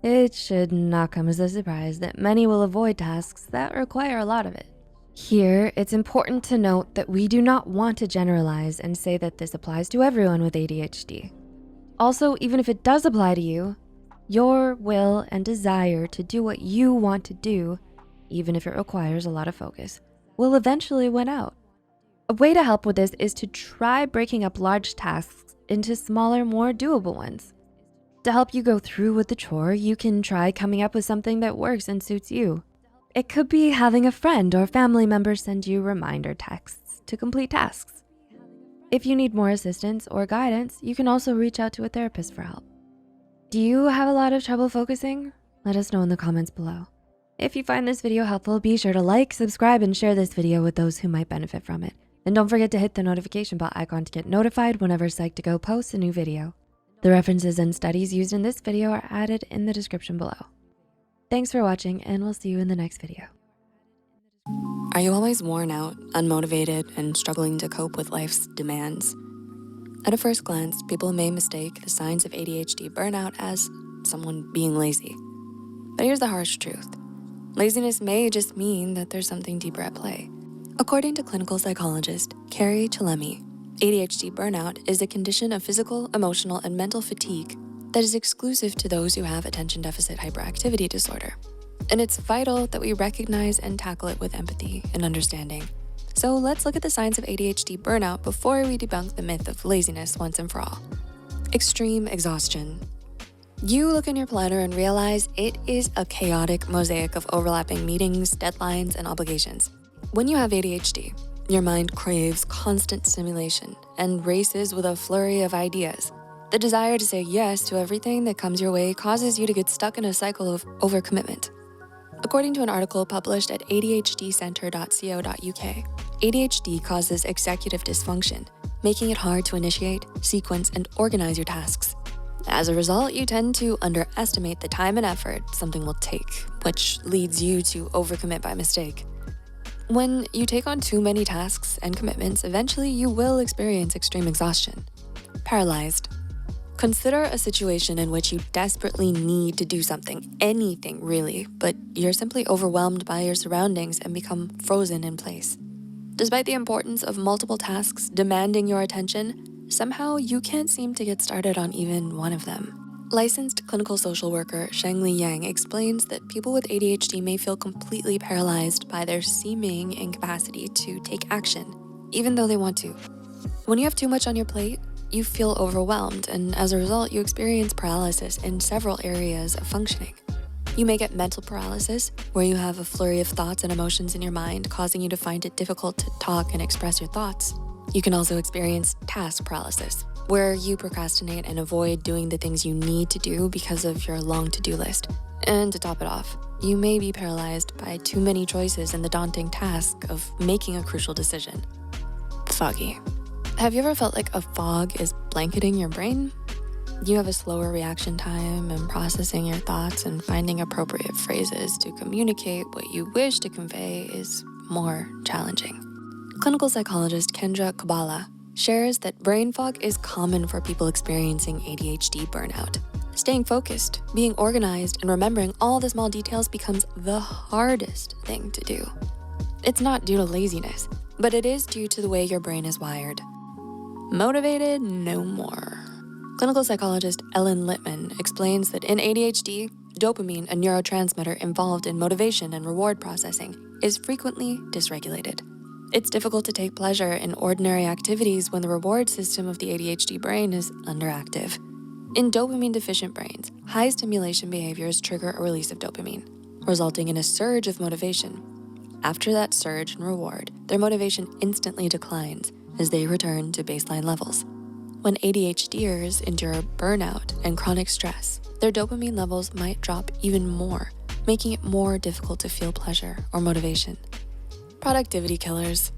it should not come as a surprise that many will avoid tasks that require a lot of it. Here, it's important to note that we do not want to generalize and say that this applies to everyone with ADHD. Also, even if it does apply to you, your will and desire to do what you want to do, even if it requires a lot of focus, will eventually win out. A way to help with this is to try breaking up large tasks into smaller, more doable ones. To help you go through with the chore, you can try coming up with something that works and suits you. It could be having a friend or family member send you reminder texts to complete tasks. If you need more assistance or guidance, you can also reach out to a therapist for help. Do you have a lot of trouble focusing? Let us know in the comments below. If you find this video helpful, be sure to like, subscribe, and share this video with those who might benefit from it. And don't forget to hit the notification bell icon to get notified whenever Psych2Go posts a new video. The references and studies used in this video are added in the description below. Thanks for watching, and we'll see you in the next video. Are you always worn out, unmotivated, and struggling to cope with life's demands? At a first glance, people may mistake the signs of ADHD burnout as someone being lazy. But here's the harsh truth. Laziness may just mean that there's something deeper at play. According to clinical psychologist Carrie Chalemi, ADHD burnout is a condition of physical, emotional, and mental fatigue that is exclusive to those who have attention deficit hyperactivity disorder. And it's vital that we recognize and tackle it with empathy and understanding. So let's look at the signs of ADHD burnout before we debunk the myth of laziness once and for all. Extreme exhaustion. You look in your planner and realize it is a chaotic mosaic of overlapping meetings, deadlines, and obligations. When you have ADHD, your mind craves constant stimulation and races with a flurry of ideas. The desire to say yes to everything that comes your way causes you to get stuck in a cycle of overcommitment. According to an article published at adhdcenter.co.uk, ADHD causes executive dysfunction, making it hard to initiate, sequence, and organize your tasks. As a result, you tend to underestimate the time and effort something will take, which leads you to overcommit by mistake. When you take on too many tasks and commitments, eventually you will experience extreme exhaustion. Paralyzed. Consider a situation in which you desperately need to do something, anything really, but you're simply overwhelmed by your surroundings and become frozen in place. Despite the importance of multiple tasks demanding your attention, somehow you can't seem to get started on even one of them. Licensed clinical social worker Shangli Yang explains that people with ADHD may feel completely paralyzed by their seeming incapacity to take action, even though they want to. When you have too much on your plate, you feel overwhelmed, and as a result, you experience paralysis in several areas of functioning. You may get mental paralysis, where you have a flurry of thoughts and emotions in your mind, causing you to find it difficult to talk and express your thoughts. You can also experience task paralysis, where you procrastinate and avoid doing the things you need to do because of your long to-do list. And to top it off, you may be paralyzed by too many choices in the daunting task of making a crucial decision. Foggy. Have you ever felt like a fog is blanketing your brain? You have a slower reaction time in processing your thoughts, and finding appropriate phrases to communicate what you wish to convey is more challenging. Clinical psychologist Kendra Kabala shares that brain fog is common for people experiencing ADHD burnout. Staying focused, being organized, and remembering all the small details becomes the hardest thing to do. It's not due to laziness, but it is due to the way your brain is wired. Motivated no more. Clinical psychologist Ellen Littman explains that in ADHD, dopamine, a neurotransmitter involved in motivation and reward processing, is frequently dysregulated. It's difficult to take pleasure in ordinary activities when the reward system of the ADHD brain is underactive. In dopamine-deficient brains, high stimulation behaviors trigger a release of dopamine, resulting in a surge of motivation. After that surge and reward, their motivation instantly declines as they return to baseline levels. When ADHDers endure burnout and chronic stress, their dopamine levels might drop even more, making it more difficult to feel pleasure or motivation. Productivity killers.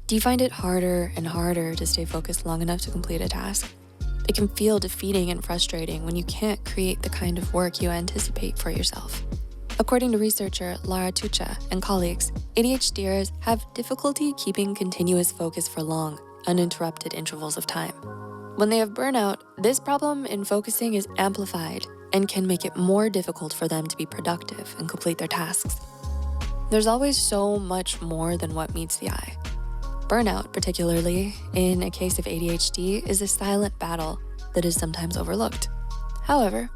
Do you find it harder and harder to stay focused long enough to complete a task? It can feel defeating and frustrating when you can't create the kind of work you anticipate for yourself. According to researcher Lara Tucha and colleagues, ADHDers have difficulty keeping continuous focus for long, uninterrupted intervals of time. When they have burnout, this problem in focusing is amplified and can make it more difficult for them to be productive and complete their tasks. There's always so much more than what meets the eye. Burnout, particularly in a case of ADHD, is a silent battle that is sometimes overlooked. However,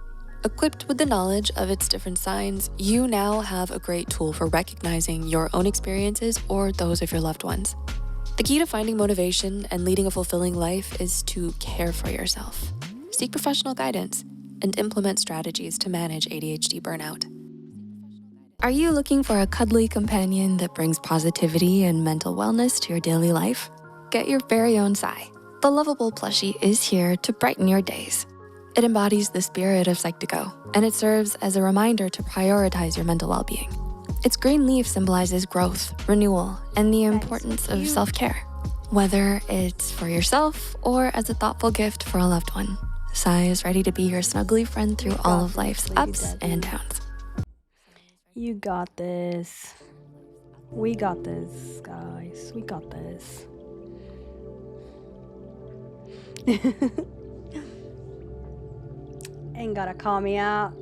equipped with the knowledge of its different signs, you now have a great tool for recognizing your own experiences or those of your loved ones. The key to finding motivation and leading a fulfilling life is to care for yourself, seek professional guidance, and implement strategies to manage ADHD burnout. Are you looking for a cuddly companion that brings positivity and mental wellness to your daily life? Get your very own Psy. The lovable plushie is here to brighten your days. It embodies the spirit of Psych2Go, and it serves as a reminder to prioritize your mental well-being. Its green leaf symbolizes growth, renewal, and the importance of self-care. Whether it's for yourself or as a thoughtful gift for a loved one, Psy is ready to be your snuggly friend through all of life's ups and downs. You got this. We got this, guys. We got this. Ain't gotta call me out.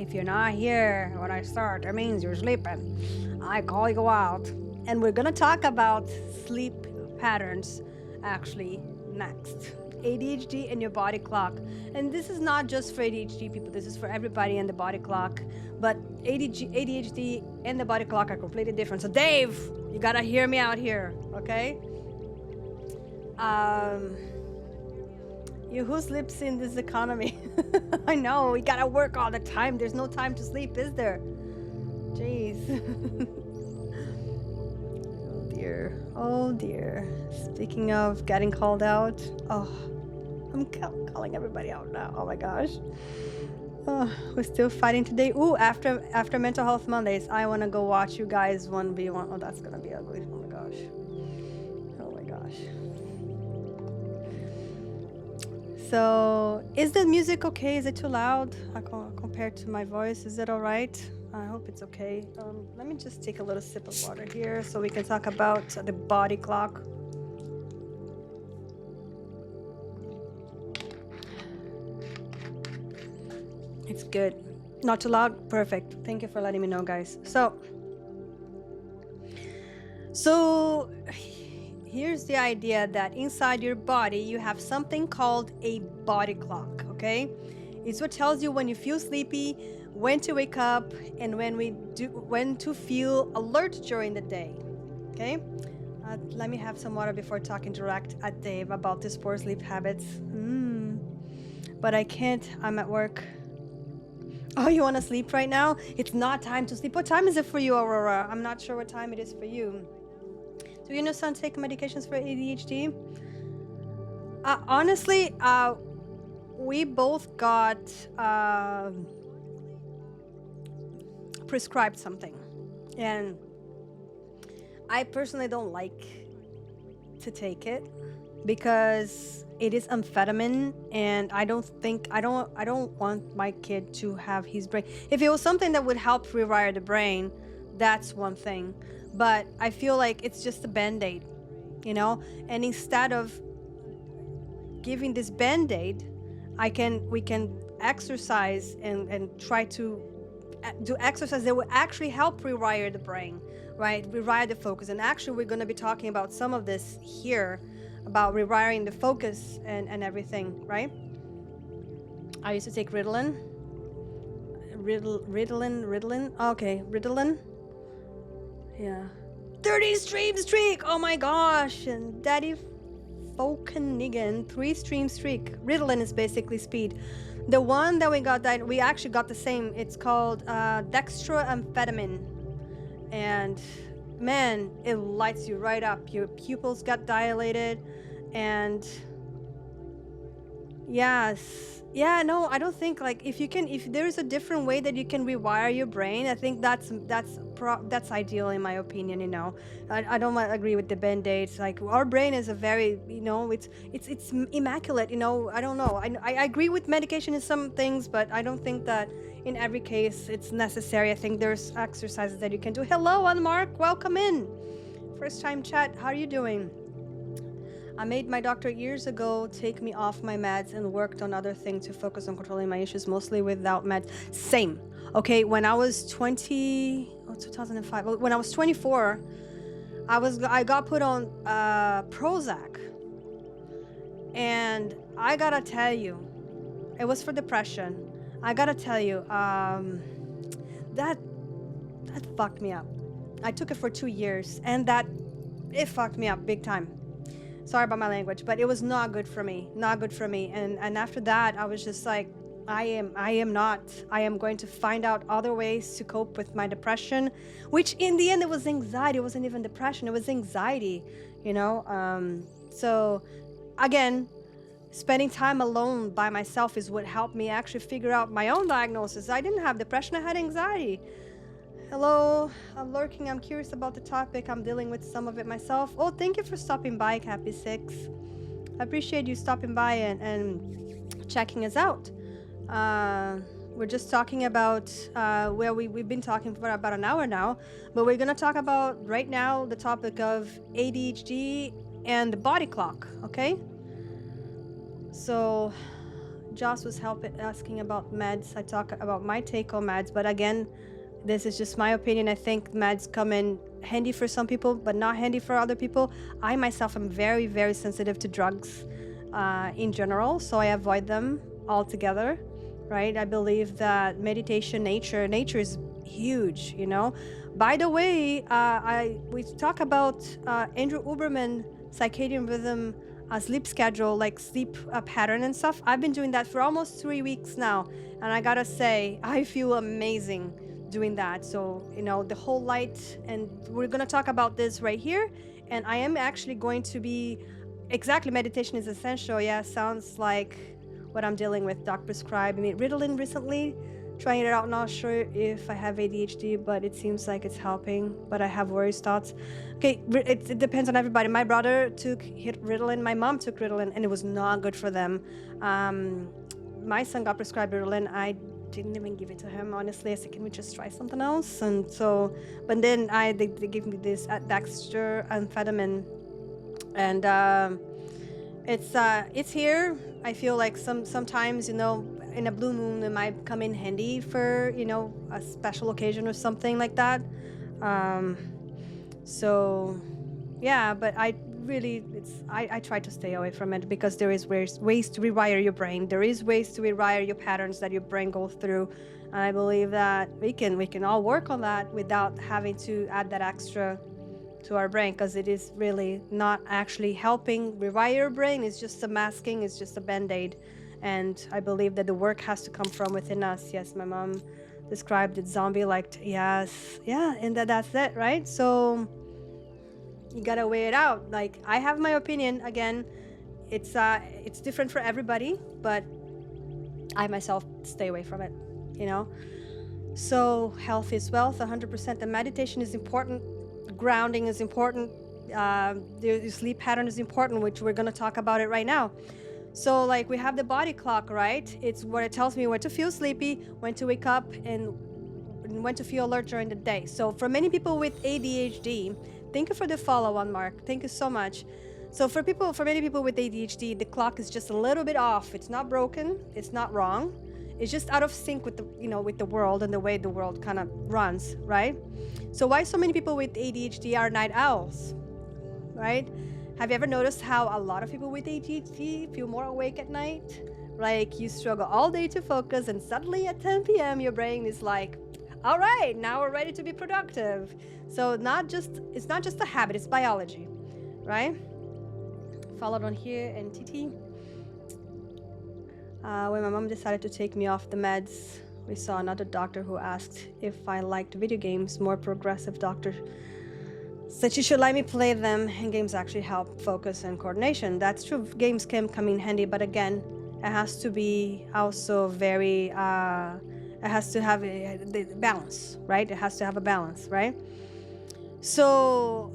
If you're not here when I start, that means you're sleeping. I call you out. And we're gonna talk about sleep patterns actually next. ADHD and your body clock. And this is not just for ADHD people, this is for everybody and the body clock. But ADHD and the body clock are completely different. So Dave, you gotta hear me out here, okay? You who sleeps in this economy? I know, we gotta work all the time. There's no time to sleep, is there? Jeez. Oh dear. Oh dear. Speaking of getting called out, I'm calling everybody out now. Oh my gosh. We're still fighting today. Ooh, after Mental Health Mondays, I want to go watch you guys 1v1. Oh, that's gonna be ugly. Oh my gosh. Oh my gosh. So, is the music okay? Is it too loud compared to my voice? Is it all right? I hope it's okay. Let me just take a little sip of water here so we can talk about the body clock. It's good. Not too loud? Perfect. Thank you for letting me know, guys. So here's the idea that inside your body you have something called a body clock, okay? It's what tells you when you feel sleepy, when to wake up, and when to feel alert during the day, okay? Let me have some water before talking direct at Dave about these poor sleep habits. But I can't. I'm at work. Oh, you want to sleep right now? It's not time to sleep. What time is it for you, Aurora? I'm not sure what time it is for you. Do you and your son take medications for ADHD? Honestly, we both got prescribed something. And I personally don't like to take it because it is amphetamine, and I don't want my kid to have his brain. If it was something that would help rewire the brain, that's one thing. But I feel like it's just a band-aid, you know? And instead of giving this band-aid, we can exercise and try to do exercise that will actually help rewire the brain, right? Rewire the focus. And actually, we're going to be talking about some of this here, about rewiring the focus and everything, right? I used to take Ritalin. Okay, Ritalin. Yeah. 30 stream streak! Oh my gosh! And Daddy Fokenigan, 3 stream streak. Ritalin is basically speed. The one that we actually got the same. It's called dextroamphetamine. And man, it lights you right up. Your pupils got dilated, and yes, yeah, no, I don't think, like, if there's a different way that you can rewire your brain, I think that's ideal in my opinion, you know. I don't agree with the band-aids. Like, our brain is a very, you know, it's immaculate, you know. I don't know. I agree with medication in some things, but I don't think that in every case it's necessary. I think there's exercises that you can do. Hello, Anmark, welcome in. First time chat, how are you doing? I made my doctor years ago take me off my meds and worked on other things to focus on controlling my issues, mostly without meds. Same. Okay, when I was 2005, when I was 24, I got put on Prozac. And I gotta tell you, it was for depression. I gotta tell you, that fucked me up. I took it for 2 years, and it fucked me up big time. Sorry about my language, but it was not good for me. Not good for me. And after that, I was just like, I am going to find out other ways to cope with my depression, which in the end, it was anxiety. It wasn't even depression. It was anxiety, you know? So again, spending time alone by myself is what helped me actually figure out my own diagnosis. I didn't have depression. I had anxiety. Hello, I'm lurking. I'm curious about the topic. I'm dealing with some of it myself. Oh, thank you for stopping by, Cappy6. I appreciate you stopping by and checking us out. We're just talking about where we've been talking for about an hour now, but we're going to talk about right now the topic of ADHD and the body clock, okay? So Joss was asking about meds. I talk about my take on meds, but again, this is just my opinion. I think meds come in handy for some people, but not handy for other people. I myself am very, very sensitive to drugs in general, so I avoid them altogether, right? I believe that meditation, nature is huge, By the way, we talk about Andrew Huberman, circadian rhythm, sleep schedule, like sleep pattern and stuff. I've been doing that for almost 3 weeks now, and I gotta say, I feel amazing doing that. So, the whole light, and we're gonna talk about this right here. And I am actually going to be exactly, meditation is essential. Yeah, sounds like what I'm dealing with. Doc prescribed me Ritalin recently. Trying it out, not sure if I have ADHD, but it seems like it's helping. But I have worries, thoughts. Okay, it depends on everybody. My brother took Ritalin, my mom took Ritalin, and it was not good for them. My son got prescribed Ritalin. I didn't even give it to him, honestly. I said, can we just try something else? And so, but then they gave me this Dexter amphetamine, and it's here. I feel like sometimes, in a blue moon, it might come in handy for, a special occasion or something like that. So yeah, but I try to stay away from it, because there is ways to rewire your brain. There is ways to rewire your patterns that your brain goes through. And I believe that we can all work on that without having to add that extra to our brain, because it is really not actually helping rewire your brain. It's just a masking, it's just a band-aid. And I believe that the work has to come from within us. Yes, my mom described it zombie-like. Yes, yeah, and that's it, right? So you gotta weigh it out. Like, I have my opinion. Again, it's different for everybody, but I myself stay away from it, So health is wealth, 100%. The meditation is important. Grounding is important. The sleep pattern is important, which we're gonna talk about it right now. So, like, we have the body clock, right? It's what it tells me when to feel sleepy, when to wake up, and when to feel alert during the day. So for many people with ADHD, thank you for the follow-on, Mark. Thank you so much. So for many people with ADHD, the clock is just a little bit off. It's not broken. It's not wrong. It's just out of sync with with the world and the way the world kind of runs, right? So why so many people with ADHD are night owls, right? Have you ever noticed how a lot of people with ADHD feel more awake at night? Like, you struggle all day to focus, and suddenly at 10 p.m. your brain is like, all right, now we're ready to be productive. So it's not just a habit, it's biology, right? Followed on here, and TT. When my mom decided to take me off the meds, we saw another doctor who asked if I liked video games. More progressive doctor said she should let me play them, and games actually help focus and coordination. That's true. Games can come in handy, but again, it has to be also very, it has to have the balance, right? It has to have a balance, right? So,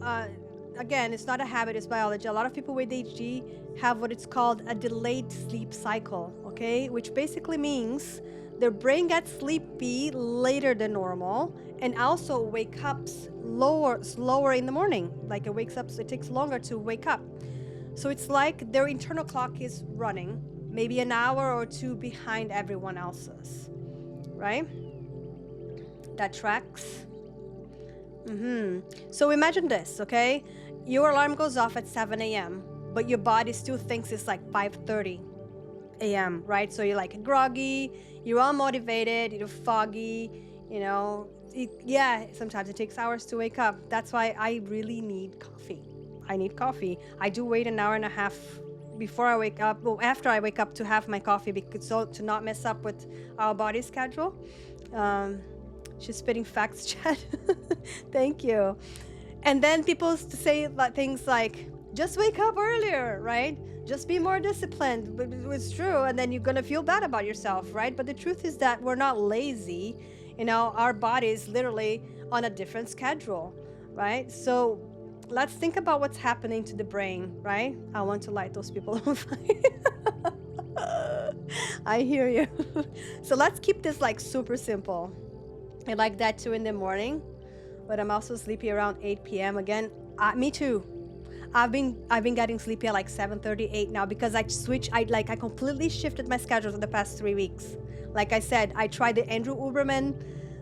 again, it's not a habit, it's biology. A lot of people with ADHD have what it's called a delayed sleep cycle, okay? Which basically means their brain gets sleepy later than normal, and also wake up slower in the morning. Like, it takes longer to wake up. So it's like their internal clock is running maybe an hour or two behind everyone else's, right? That tracks. So imagine this, okay? Your alarm goes off at 7 a.m., but your body still thinks it's like 5:30 a.m., right? So you're like groggy, you're unmotivated, you're foggy, sometimes it takes hours to wake up. That's why I really need coffee. I need coffee. I do wait an hour and a half before I wake up, after I wake up, to have my coffee, to not mess up with our body schedule. She's spitting facts, Chad. Thank you. And then people say things like, just wake up earlier, right? Just be more disciplined. But it's true. And then you're going to feel bad about yourself, right? But the truth is that we're not lazy. Our body is literally on a different schedule, right? So let's think about what's happening to the brain, right? I want to light those people on fire. I hear you. So let's keep this like super simple. I like that too in the morning, but I'm also sleepy around 8 p.m. Again, me too. I've been getting sleepy at like 7:38 now because I completely shifted my schedule for the past 3 weeks. Like I said, I tried the Andrew Huberman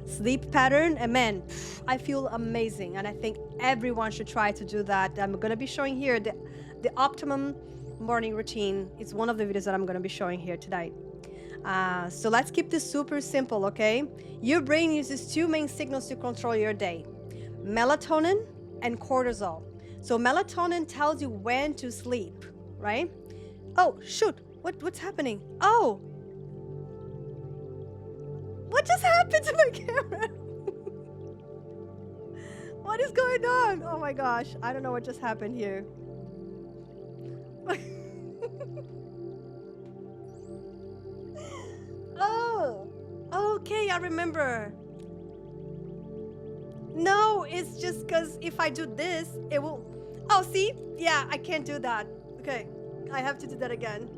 sleep pattern, and man, I feel amazing. And I think everyone should try to do that. I'm gonna be showing here the optimum morning routine. It's one of the videos that I'm gonna be showing here tonight. So let's keep this super simple, okay? Your brain uses two main signals to control your day: melatonin and cortisol. So melatonin tells you when to sleep, right? Oh, shoot. What's happening? Oh. What just happened to my camera? What is going on? Oh my gosh. I don't know what just happened here. Oh. Okay, I remember. No, it's just because if I do this, it will... Oh, see? Yeah, I can't do that. Okay, I have to do that again.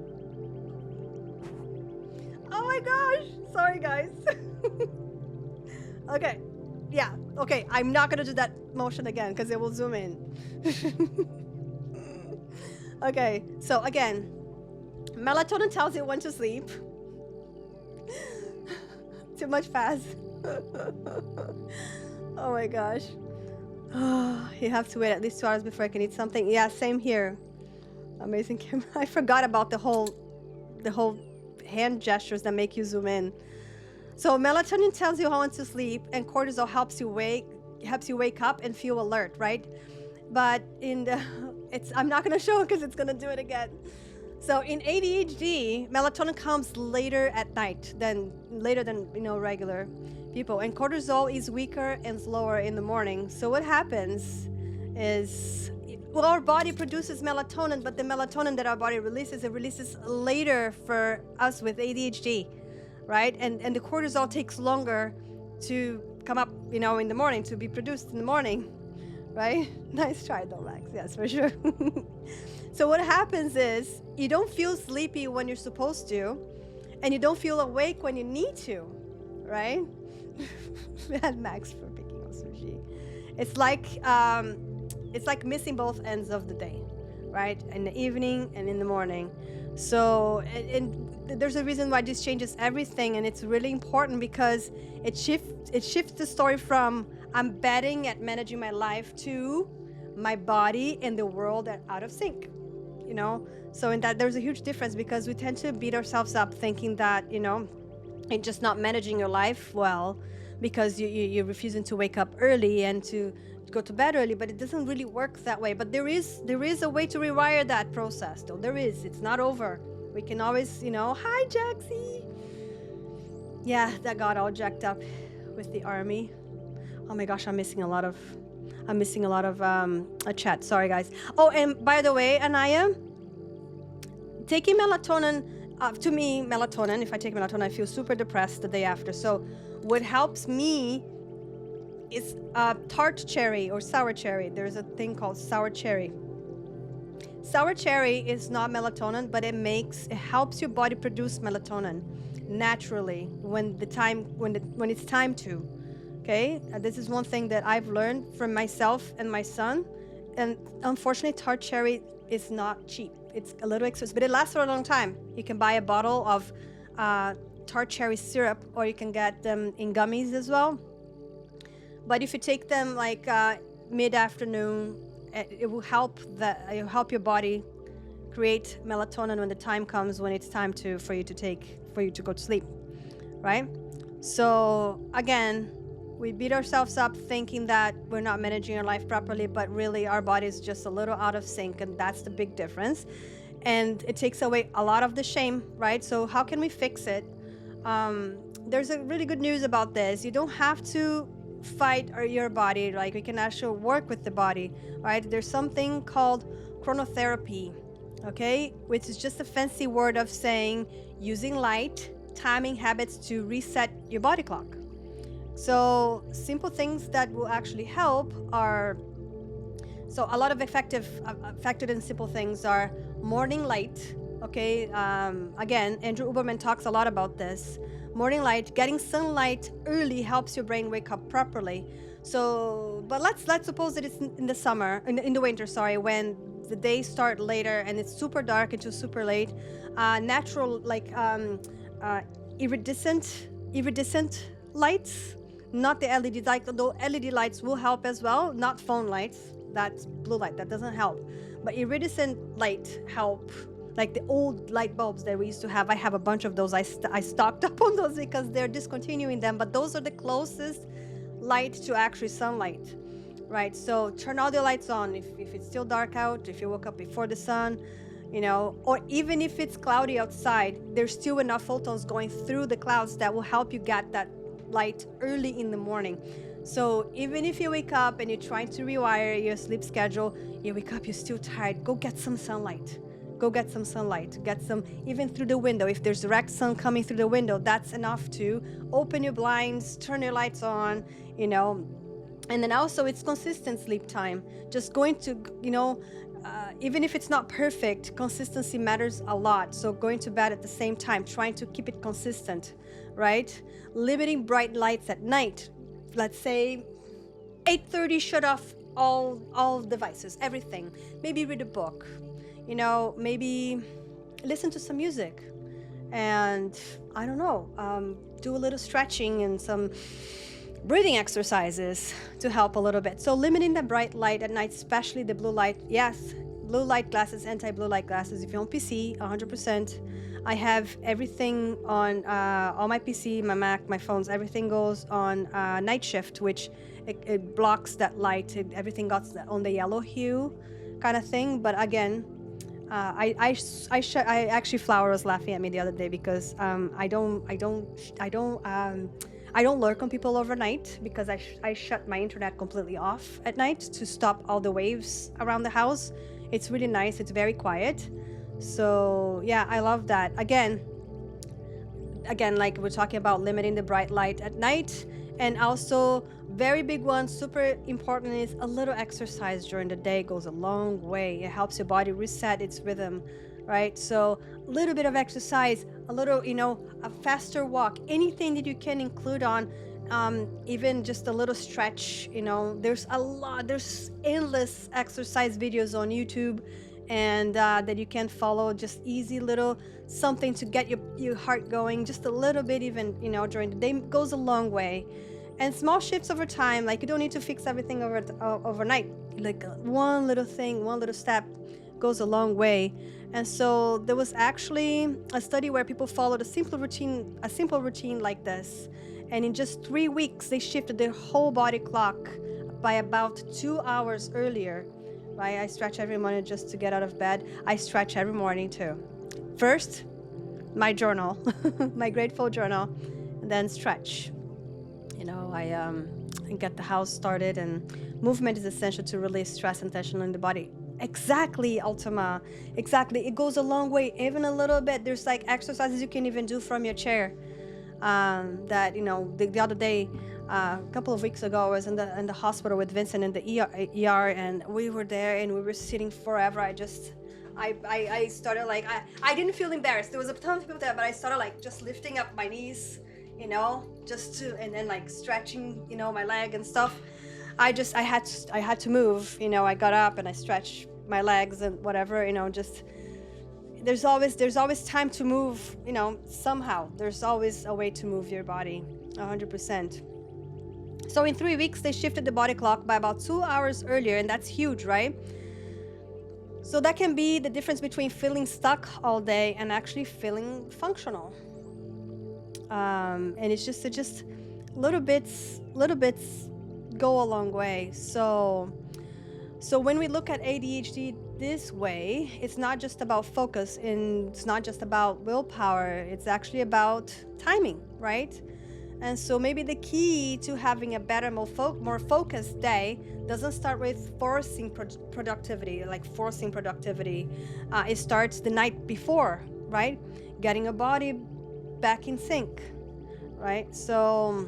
Oh my gosh. Sorry, guys. Okay. Yeah, okay. I'm not going to do that motion again because it will zoom in. Okay, so again, melatonin tells you when to sleep. Too much fast. Oh my gosh. Oh, you have to wait at least 2 hours before I can eat something. Yeah, same here. Amazing camera. I forgot about the whole hand gestures that make you zoom in. So melatonin tells you when to sleep, and cortisol helps you wake up and feel alert, right? But I'm not gonna show it because it's gonna do it again. So in ADHD, melatonin comes later than regular people, and cortisol is weaker and slower in the morning. So what happens is, well, our body produces melatonin, but the melatonin that our body releases later for us with ADHD, right? And the cortisol takes longer to come up, in the morning, to be produced in the morning, right? Nice try though, Max. Yes, for sure. So what happens is you don't feel sleepy when you're supposed to, and you don't feel awake when you need to, right? And Max for picking up sushi. It's like missing both ends of the day, right? In the evening and in the morning. So, and there's a reason why this changes everything, and it's really important because it shifts the story from I'm betting at managing my life to my body and the world are out of sync, So in that, there's a huge difference because we tend to beat ourselves up thinking that, you're just not managing your life well because you're refusing to wake up early and to go to bed early, but it doesn't really work that way. But there is a way to rewire that process, though. There is. It's not over. We can always, hi, Jaxie. Yeah, that got all jacked up with the army. Oh my gosh, I'm missing a lot of a chat. Sorry, guys. Oh, and by the way, Anaya, taking melatonin, to me, melatonin, if I take melatonin, I feel super depressed the day after. So what helps me is tart cherry or sour cherry. There's a thing called sour cherry. Sour cherry is not melatonin, but it helps your body produce melatonin naturally when it's time to. Okay, this is one thing that I've learned from myself and my son. And unfortunately, tart cherry is not cheap. It's a little expensive, but it lasts for a long time. You can buy a bottle of tart cherry syrup, or you can get them in gummies as well. But if you take them like mid-afternoon, it will help your body create melatonin when the time comes, when it's time for you to go to sleep, right? So again, we beat ourselves up thinking that we're not managing our life properly, but really our body is just a little out of sync, and that's the big difference. And it takes away a lot of the shame, right? So how can we fix it? There's a really good news about this. You don't have to fight your body. Like, we can actually work with the body, right? There's something called chronotherapy, okay? Which is just a fancy word of saying using light, timing habits to reset your body clock. So simple things that will actually help are, so a lot of effective and simple things are morning light, okay? Again, Andrew Huberman talks a lot about this. Morning light, getting sunlight early helps your brain wake up properly. So, but let's suppose that it's in the winter, when the days start later and it's super dark until super late. Natural, like iridescent lights, not the LED light, although LED lights will help as well, not phone lights. That's blue light, that doesn't help. But iridescent light help, like the old light bulbs that we used to have. I have a bunch of those. I stocked up on those because they're discontinuing them, but those are the closest light to actually sunlight, right? So turn all the lights on if it's still dark out, if you woke up before the sun, you know, or even if it's cloudy outside, there's still enough photons going through the clouds that will help you get that light early in the morning. So even if you wake up and you're trying to rewire your sleep schedule, you wake up, you're still tired, go get some sunlight. Go get some sunlight, get some, even through the window. If there's direct sun coming through the window, that's enough to open your blinds, turn your lights on, you know. And then also it's consistent sleep time. Just going to, you know, even if it's not perfect, consistency matters a lot. So going to bed at the same time, trying to keep it consistent, right? Limiting bright lights at night. Let's say 8:30, shut off all devices, everything. Maybe read a book. You know, maybe listen to some music and I don't know, do a little stretching and some breathing exercises to help a little bit. So limiting the bright light at night, especially the blue light. Yes, blue light glasses, anti-blue light glasses. If you're on PC, 100%. I have everything on my PC, my Mac, my phones, everything goes on night shift, which it blocks that light. Everything got on the yellow hue kind of thing. But again, I actually, Flower was laughing at me the other day because I don't lurk on people overnight because I shut my internet completely off at night to stop all the waves around the house. It's really nice. It's very quiet. So yeah, I love that. Again, like we're talking about limiting the bright light at night, and also very big one, super important, is a little exercise during the day goes a long way. It helps your body reset its rhythm, right? So a little bit of exercise, a little, you know, a faster walk, anything that you can include on, even just a little stretch, you know, there's endless exercise videos on YouTube and that you can follow, just easy little something to get your heart going just a little bit, even, you know, during the day goes a long way. And small shifts over time, like you don't need to fix everything overnight. Like one little thing, one little step goes a long way. And so there was actually a study where people followed a simple routine like this. And in just 3 weeks, they shifted their whole body clock by about 2 hours earlier, right? I stretch every morning just to get out of bed. I stretch every morning too. First, my journal, my grateful journal, and then stretch. You know, I get the house started, and movement is essential to release stress and tension in the body. Exactly, Ultima. Exactly. It goes a long way, even a little bit. There's like exercises you can even do from your chair. That, you know, the other day, a couple of weeks ago, I was in the hospital with Vincent in the ER, and we were there and we were sitting forever. I started like, I didn't feel embarrassed. There was a ton of people there, but I started like just lifting up my knees, you know, just to, and then like stretching, you know, my leg and stuff. I had to move, you know. I got up and I stretched my legs and whatever, you know. Just there's always time to move, you know. Somehow there's always a way to move your body, 100%. So in 3 weeks they shifted the body clock by about 2 hours earlier, and that's huge, right? So that can be the difference between feeling stuck all day and actually feeling functional. And it's just little bits go a long way. So when we look at ADHD this way, it's not just about focus, and it's not just about willpower. It's actually about timing, right? And so maybe the key to having a better, more focused day doesn't start with forcing productivity. It starts the night before, right? Getting your body back in sync, right? So,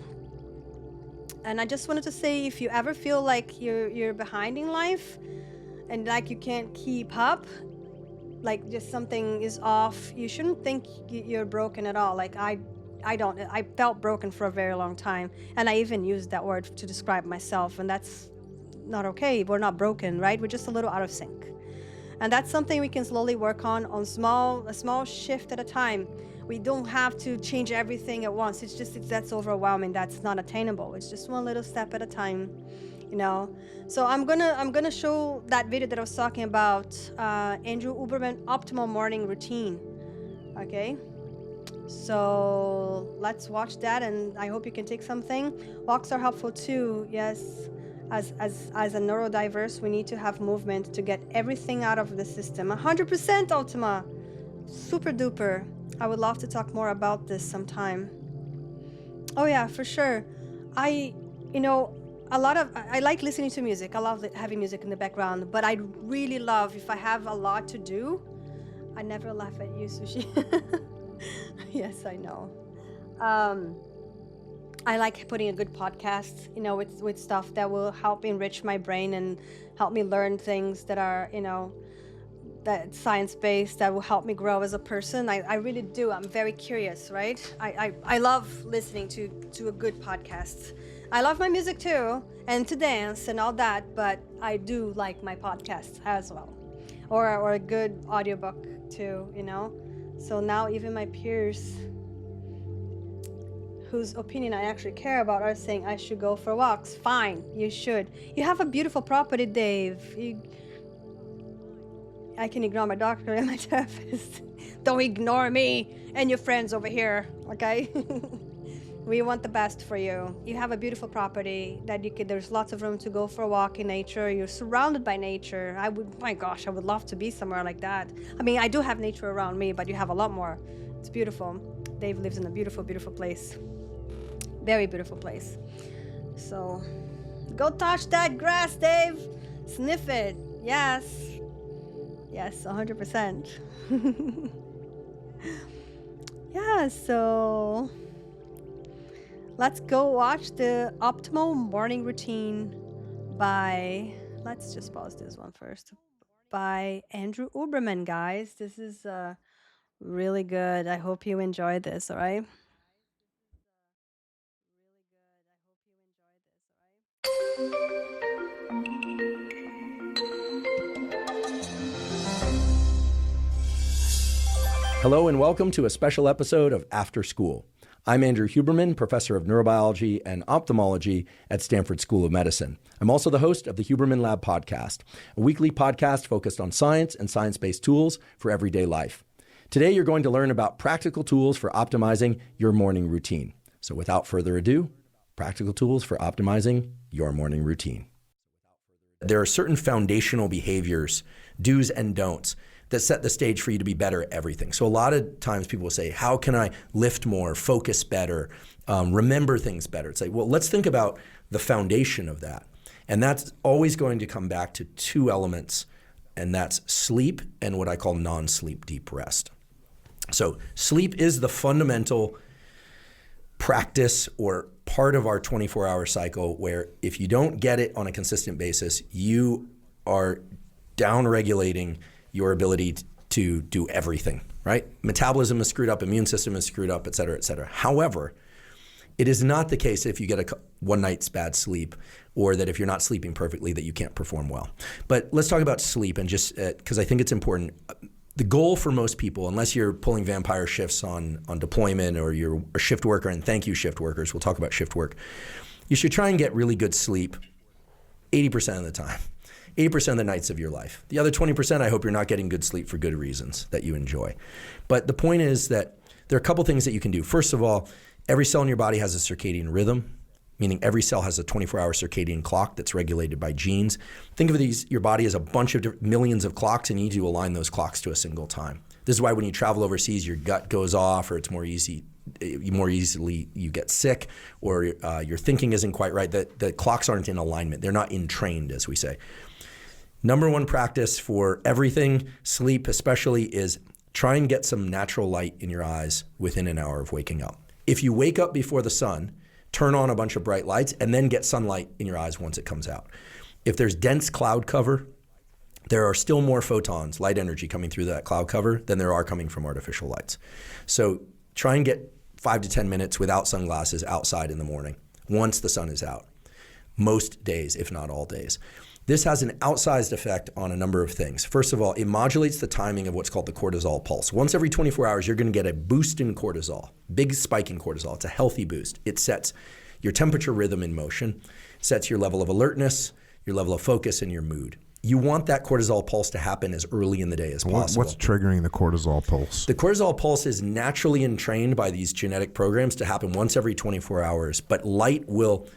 and I just wanted to say, if you ever feel like you're behind in life and like you can't keep up, like just something is off, you shouldn't think you're broken at all. Like I felt broken for a very long time, and I even used that word to describe myself, and that's not okay. We're not broken, right? We're just a little out of sync. And that's something we can slowly work on a small shift at a time. We don't have to change everything at once. That's overwhelming. That's not attainable. It's just one little step at a time, you know. So I'm gonna show that video that I was talking about, Andrew Huberman optimal morning routine. Okay. So let's watch that, and I hope you can take something. Walks are helpful too. Yes, as a neurodiverse, we need to have movement to get everything out of the system. 100%, Ultima. Super duper. I would love to talk more about this sometime. Oh yeah, for sure. I like listening to music. I love having music in the background, but I really love, if I have a lot to do, I never laugh at you, Sushi. Yes, I know. I like putting a good podcast, with stuff that will help enrich my brain and help me learn things that are, that science-based, that will help me grow as a person. I really do. I'm very curious, right? I love listening to a good podcast. I love my music too, and to dance and all that, but I do like my podcasts as well. Or a good audiobook too, So now even my peers, whose opinion I actually care about, are saying I should go for walks. Fine, you should. You have a beautiful property, Dave. I can ignore my doctor and my therapist. Don't ignore me and your friends over here, okay? We want the best for you. You have a beautiful property that there's lots of room to go for a walk in nature. You're surrounded by nature. I would love to be somewhere like that. I mean, I do have nature around me, but you have a lot more. It's beautiful. Dave lives in a beautiful, beautiful place. Very beautiful place. So go touch that grass, Dave. Sniff it. Yes. Yes, 100%. Yeah, so let's go watch the optimal morning routine by, let's just pause this one first, by Andrew Huberman, guys. This is really good. I hope you enjoy this, all right? Hello and welcome to a special episode of After School. I'm Andrew Huberman, professor of neurobiology and ophthalmology at Stanford School of Medicine. I'm also the host of the Huberman Lab podcast, a weekly podcast focused on science and science-based tools for everyday life. Today, you're going to learn about practical tools for optimizing your morning routine. So without further ado, practical tools for optimizing your morning routine. There are certain foundational behaviors, do's and don'ts, that set the stage for you to be better at everything. So a lot of times people will say, how can I lift more, focus better, remember things better? It's like, well, let's think about the foundation of that. And that's always going to come back to two elements, and that's sleep and what I call non-sleep deep rest. So sleep is the fundamental practice or part of our 24-hour cycle where if you don't get it on a consistent basis, you are down-regulating your ability to do everything, right? Metabolism is screwed up, immune system is screwed up, et cetera, et cetera. However, it is not the case if you get one night's bad sleep or that if you're not sleeping perfectly that you can't perform well. But let's talk about sleep, and just because I think it's important. The goal for most people, unless you're pulling vampire shifts on deployment or you're a shift worker, and thank you shift workers, we'll talk about shift work, you should try and get really good sleep 80% of the time. 80% of the nights of your life. The other 20%, I hope you're not getting good sleep for good reasons that you enjoy. But the point is that there are a couple things that you can do. First of all, every cell in your body has a circadian rhythm, meaning every cell has a 24-hour circadian clock that's regulated by genes. Think of your body as a bunch of millions of clocks, and you need to align those clocks to a single time. This is why when you travel overseas, your gut goes off, or it's more easily you get sick, or your thinking isn't quite right. The clocks aren't in alignment. They're not entrained, as we say. Number one practice for everything, sleep especially, is try and get some natural light in your eyes within an hour of waking up. If you wake up before the sun, turn on a bunch of bright lights and then get sunlight in your eyes once it comes out. If there's dense cloud cover, there are still more photons, light energy, coming through that cloud cover than there are coming from artificial lights. So try and get 5 to 10 minutes without sunglasses outside in the morning once the sun is out. Most days, if not all days. This has an outsized effect on a number of things. First of all, it modulates the timing of what's called the cortisol pulse. Once every 24 hours, you're going to get a boost in cortisol, big spike in cortisol. It's a healthy boost. It sets your temperature rhythm in motion, sets your level of alertness, your level of focus, and your mood. You want that cortisol pulse to happen as early in the day as possible. What's triggering the cortisol pulse? The cortisol pulse is naturally entrained by these genetic programs to happen once every 24 hours, but light will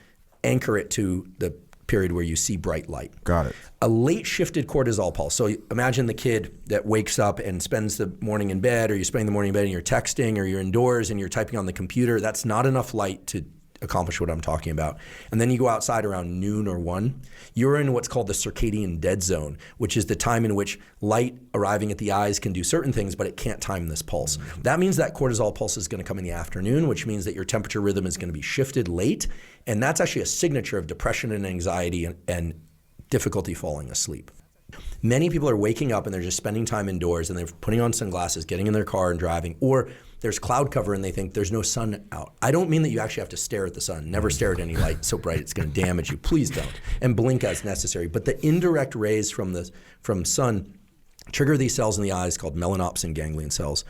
anchor it to the period where you see bright light. Got it. A late shifted cortisol pulse. So imagine the kid that wakes up and spends the morning in bed, or you're spending the morning in bed and you're texting, or you're indoors and you're typing on the computer. That's not enough light to accomplish what I'm talking about. And then you go outside around noon or 1, you're in what's called the circadian dead zone, which is the time in which light arriving at the eyes can do certain things, but it can't time this pulse. That means that cortisol pulse is going to come in the afternoon, which means that your temperature rhythm is going to be shifted late. And that's actually a signature of depression and anxiety and difficulty falling asleep. Many people are waking up and they're just spending time indoors and they're putting on sunglasses, getting in their car and driving, or there's cloud cover and they think there's no sun out. I don't mean that you actually have to stare at the sun. Never stare at any light so bright it's going to damage you. Please don't. And blink as necessary. But the indirect rays from sun trigger these cells in the eyes called melanopsin ganglion cells.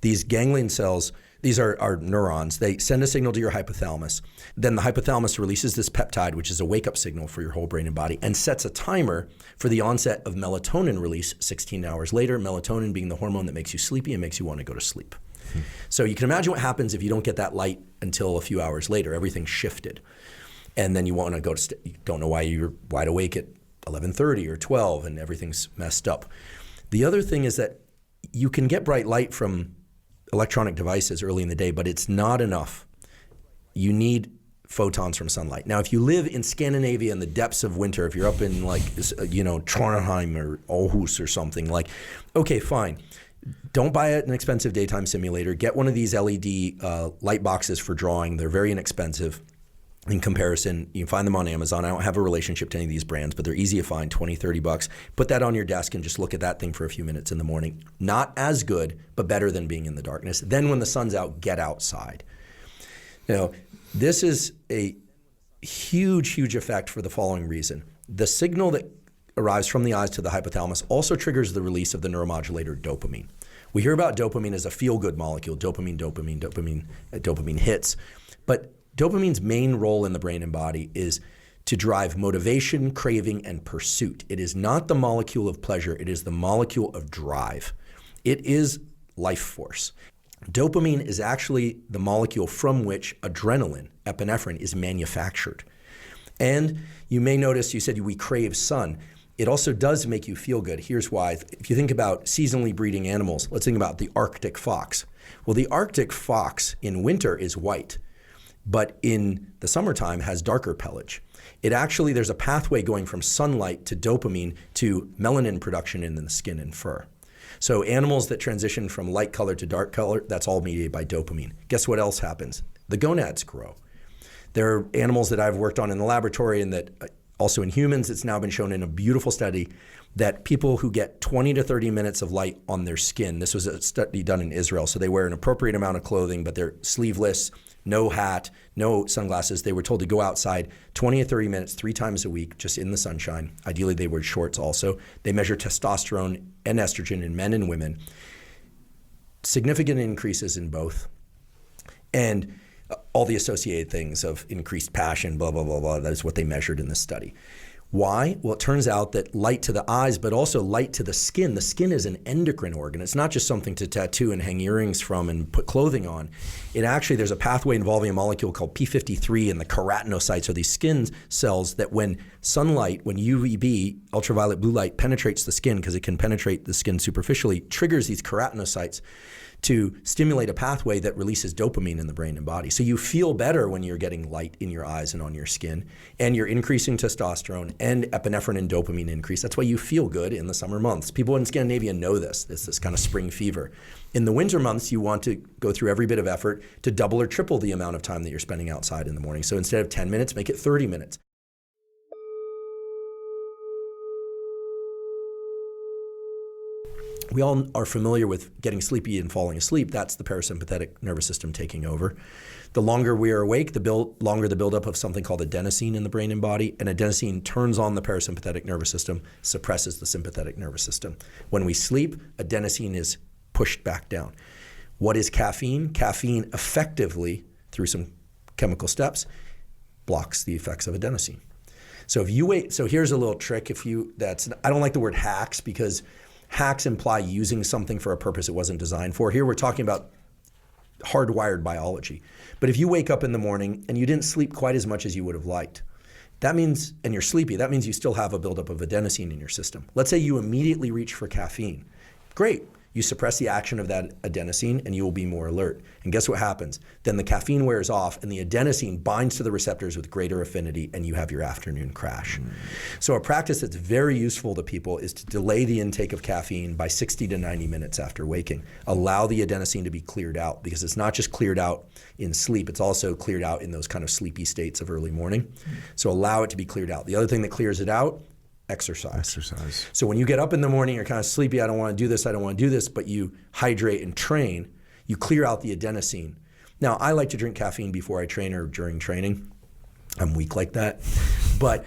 These ganglion cells, these are neurons. They send a signal to your hypothalamus. Then the hypothalamus releases this peptide, which is a wake-up signal for your whole brain and body, and sets a timer for the onset of melatonin release 16 hours later, melatonin being the hormone that makes you sleepy and makes you want to go to sleep. So you can imagine what happens if you don't get that light until a few hours later. Everything's shifted. And then you want to go to you don't know why you're wide awake at 11:30 or 12 and everything's messed up. The other thing is that you can get bright light from electronic devices early in the day, but it's not enough. You need photons from sunlight. Now, if you live in Scandinavia in the depths of winter, if you're up in Trondheim or Aarhus or something, okay, fine. Don't buy an expensive daytime simulator. Get one of these LED light boxes for drawing. They're very inexpensive in comparison. You can find them on Amazon. I don't have a relationship to any of these brands, but they're easy to find, $20, $30. Put that on your desk and just look at that thing for a few minutes in the morning. Not as good, but better than being in the darkness. Then when the sun's out, get outside. This is a huge, huge effect for the following reason. The signal that arrives from the eyes to the hypothalamus also triggers the release of the neuromodulator dopamine. We hear about dopamine as a feel-good molecule, dopamine hits. But dopamine's main role in the brain and body is to drive motivation, craving, and pursuit. It is not the molecule of pleasure, it is the molecule of drive. It is life force. Dopamine is actually the molecule from which adrenaline, epinephrine, is manufactured. And you may notice, you said we crave sun. It also does make you feel good. Here's why. If you think about seasonally breeding animals, let's think about the Arctic fox. Well, the Arctic fox in winter is white, but in the summertime has darker pelage. There's a pathway going from sunlight to dopamine to melanin production in the skin and fur. So animals that transition from light color to dark color, that's all mediated by dopamine. Guess what else happens? The gonads grow. There are animals that I've worked on in the laboratory and that also in humans, it's now been shown in a beautiful study that people who get 20 to 30 minutes of light on their skin, this was a study done in Israel, so they wear an appropriate amount of clothing, but they're sleeveless, no hat, no sunglasses. They were told to go outside 20 to 30 minutes 3 times a week, just in the sunshine. Ideally, they wear shorts also. They measure testosterone and estrogen in men and women. Significant increases in both. And all the associated things of increased passion, blah, blah, blah, blah. That is what they measured in this study. Why? Well, it turns out that light to the eyes, but also light to the skin. The skin is an endocrine organ. It's not just something to tattoo and hang earrings from and put clothing on. There's a pathway involving a molecule called P53 and the keratinocytes, or these skin cells that when sunlight, when UVB, ultraviolet blue light, penetrates the skin, because it can penetrate the skin superficially, triggers these keratinocytes to stimulate a pathway that releases dopamine in the brain and body. So you feel better when you're getting light in your eyes and on your skin, and you're increasing testosterone and epinephrine and dopamine increase. That's why you feel good in the summer months. People in Scandinavia know this kind of spring fever. In the winter months, you want to go through every bit of effort to double or triple the amount of time that you're spending outside in the morning. So instead of 10 minutes, make it 30 minutes. We all are familiar with getting sleepy and falling asleep. That's the parasympathetic nervous system taking over. The longer we are awake, longer the buildup of something called adenosine in the brain and body. And adenosine turns on the parasympathetic nervous system, suppresses the sympathetic nervous system. When we sleep, adenosine is pushed back down. What is caffeine? Caffeine effectively, through some chemical steps, blocks the effects of adenosine. So if you wait, so here's a little trick. I don't like the word hacks because hacks imply using something for a purpose it wasn't designed for. Here we're talking about hardwired biology. But if you wake up in the morning and you didn't sleep quite as much as you would have liked, that means, and you're sleepy, that means you still have a buildup of adenosine in your system. Let's say you immediately reach for caffeine. Great. You suppress the action of that adenosine and you will be more alert. And guess what happens? Then the caffeine wears off and the adenosine binds to the receptors with greater affinity and you have your afternoon crash. So a practice that's very useful to people is to delay the intake of caffeine by 60 to 90 minutes after waking. Allow the adenosine to be cleared out because it's not just cleared out in sleep, it's also cleared out in those kind of sleepy states of early morning. So allow it to be cleared out. The other thing that clears it out, exercise. So when you get up in the morning, you're kind of sleepy, I don't want to do this, but you hydrate and train, you clear out the adenosine. Now, I like to drink caffeine before I train or during training. I'm weak like that. But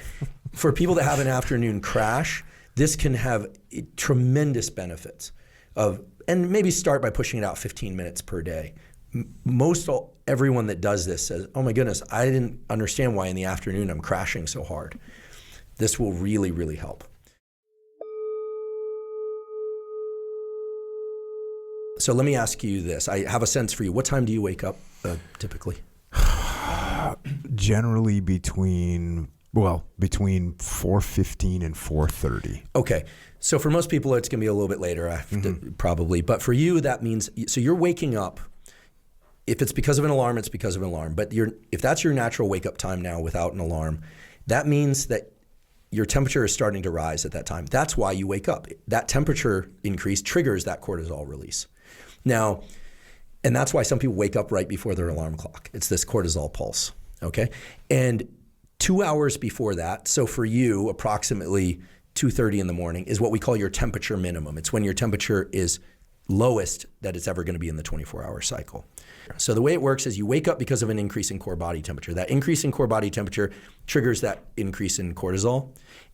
for people that have an afternoon crash, this can have tremendous benefits and maybe start by pushing it out 15 minutes per day. Everyone that does this says, oh my goodness, I didn't understand why in the afternoon I'm crashing so hard. This will really, really help. So let me ask you this. I have a sense for you. What time do you wake up typically? Generally between 4:15 and 4:30. Okay. So for most people, it's going to be a little bit later, probably. But for you, that means, so you're waking up. If it's because of an alarm, it's because of an alarm. But if that's your natural wake-up time now without an alarm, that means that your temperature is starting to rise at that time. That's why you wake up. That temperature increase triggers that cortisol release. Now, and that's why some people wake up right before their alarm clock. It's this cortisol pulse, okay? And 2 hours before that, so for you, approximately 2:30 in the morning is what we call your temperature minimum. It's when your temperature is lowest that it's ever going to be in the 24-hour cycle. So the way it works is you wake up because of an increase in core body temperature. That increase in core body temperature triggers that increase in cortisol.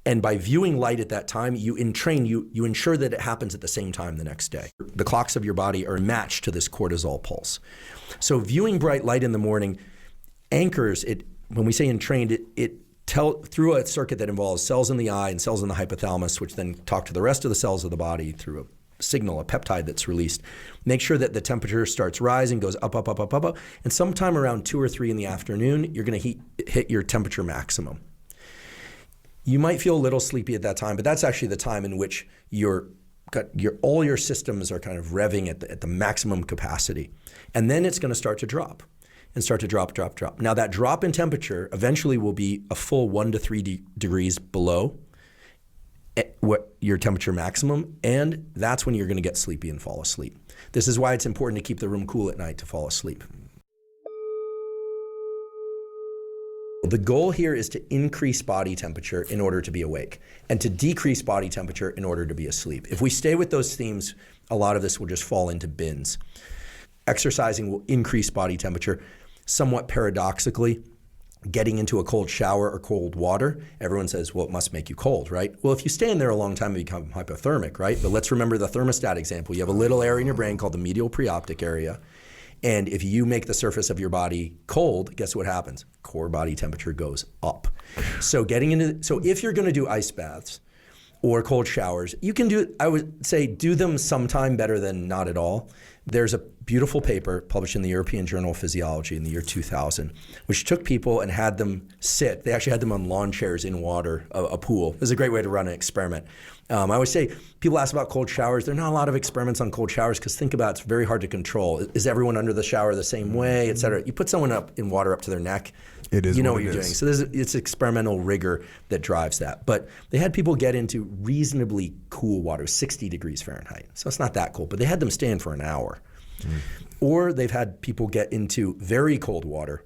And by viewing light at that time, you ensure that it happens at the same time the next day. The clocks of your body are matched to this cortisol pulse. So viewing bright light in the morning anchors it. When we say entrained, through a circuit that involves cells in the eye and cells in the hypothalamus, which then talk to the rest of the cells of the body through a signal, a peptide that's released. Make sure that the temperature starts rising, goes up, up, up, up, up, up, and sometime around 2 or 3 in the afternoon, you're going to hit your temperature maximum. You might feel a little sleepy at that time, but that's actually the time in which all your systems are kind of revving at the maximum capacity. And then it's going to start to drop. And start to drop. Now that drop in temperature eventually will be a full 1 to 3 degrees below what your temperature maximum, and that's when you're going to get sleepy and fall asleep. This is why it's important to keep the room cool at night to fall asleep. The goal here is to increase body temperature in order to be awake and to decrease body temperature in order to be asleep. If we stay with those themes, a lot of this will just fall into bins. Exercising will increase body temperature. Somewhat paradoxically, getting into a cold shower or cold water, everyone says, well, it must make you cold, right? Well, if you stay in there a long time, you become hypothermic, right? But let's remember the thermostat example. You have a little area in your brain called the medial preoptic area. And if you make the surface of your body cold, guess what happens? Core body temperature goes up. So if you're going to do ice baths or cold showers, I would say do them sometime better than not at all. There's a beautiful paper published in the European Journal of Physiology in the year 2000, which took people and had them sit. They actually had them on lawn chairs in water, a pool. It was a great way to run an experiment. I always say, people ask about cold showers. There are not a lot of experiments on cold showers because think about it, it's very hard to control. Is everyone under the shower the same way, et cetera? You put someone up in water up to their neck, you know what you're doing. So it's experimental rigor that drives that. But they had people get into reasonably cool water, 60 degrees Fahrenheit. So it's not that cold, but they had them stand for an hour. Or they've had people get into very cold water,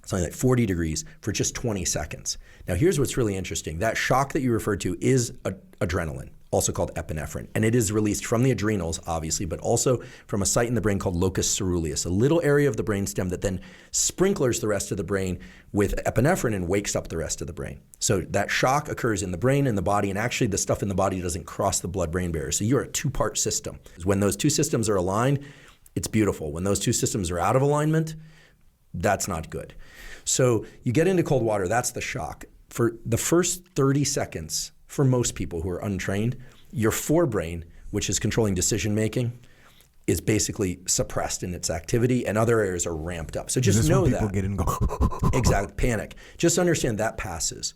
something like 40 degrees, for just 20 seconds. Now here's what's really interesting. That shock that you referred to is adrenaline. also called epinephrine. And it is released from the adrenals, obviously, but also from a site in the brain called locus ceruleus, a little area of the brainstem that then sprinklers the rest of the brain with epinephrine and wakes up the rest of the brain. So that shock occurs in the brain and the body, and actually the stuff in the body doesn't cross the blood-brain barrier. So you're a two-part system. When those two systems are aligned, it's beautiful. When those two systems are out of alignment, that's not good. So you get into cold water, that's the shock. For the first 30 seconds, for most people who are untrained, your forebrain, which is controlling decision making, is basically suppressed in its activity, and other areas are ramped up. So just know that. People get in and go. Exactly, panic. Just understand that passes.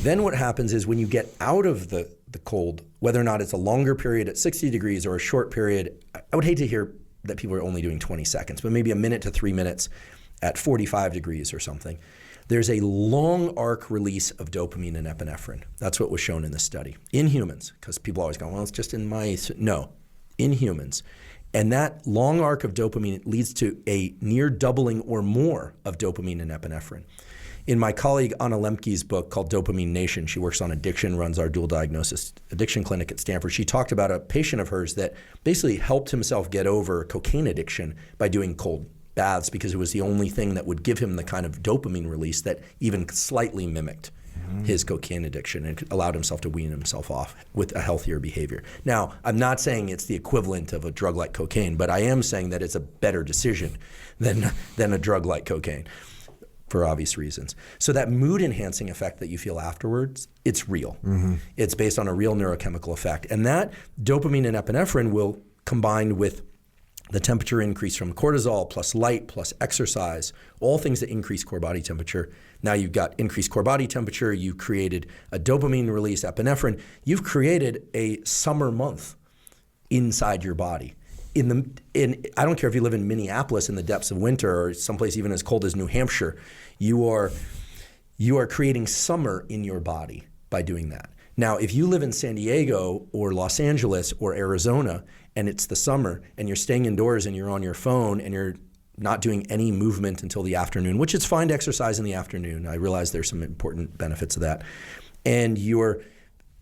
Then what happens is when you get out of the cold, whether or not it's a longer period at 60 degrees or a short period, I would hate to hear that people are only doing 20 seconds, but maybe a minute to 3 minutes at 45 degrees or something. There's a long arc release of dopamine and epinephrine. That's what was shown in this study. In humans, because people always go, well, it's just in mice. No, in humans. And that long arc of dopamine leads to a near doubling or more of dopamine and epinephrine. In my colleague Anna Lemke's book called Dopamine Nation, she works on addiction, runs our dual diagnosis addiction clinic at Stanford. She talked about a patient of hers that basically helped himself get over cocaine addiction by doing cold baths because it was the only thing that would give him the kind of dopamine release that even slightly mimicked his cocaine addiction and allowed himself to wean himself off with a healthier behavior. Now, I'm not saying it's the equivalent of a drug like cocaine, but I am saying that it's a better decision than a drug like cocaine for obvious reasons. So that mood enhancing effect that you feel afterwards, it's real. It's based on a real neurochemical effect. And that dopamine and epinephrine will combine with the temperature increase from cortisol plus light plus exercise, all things that increase core body temperature. Now you've got increased core body temperature, you created a dopamine release, epinephrine, you've created a summer month inside your body. I don't care if you live in Minneapolis in the depths of winter or someplace even as cold as New Hampshire, you are creating summer in your body by doing that. Now, if you live in San Diego or Los Angeles or Arizona and it's the summer and you're staying indoors and you're on your phone and you're not doing any movement until the afternoon, which it's fine to exercise in the afternoon. I realize there's some important benefits of that. And you're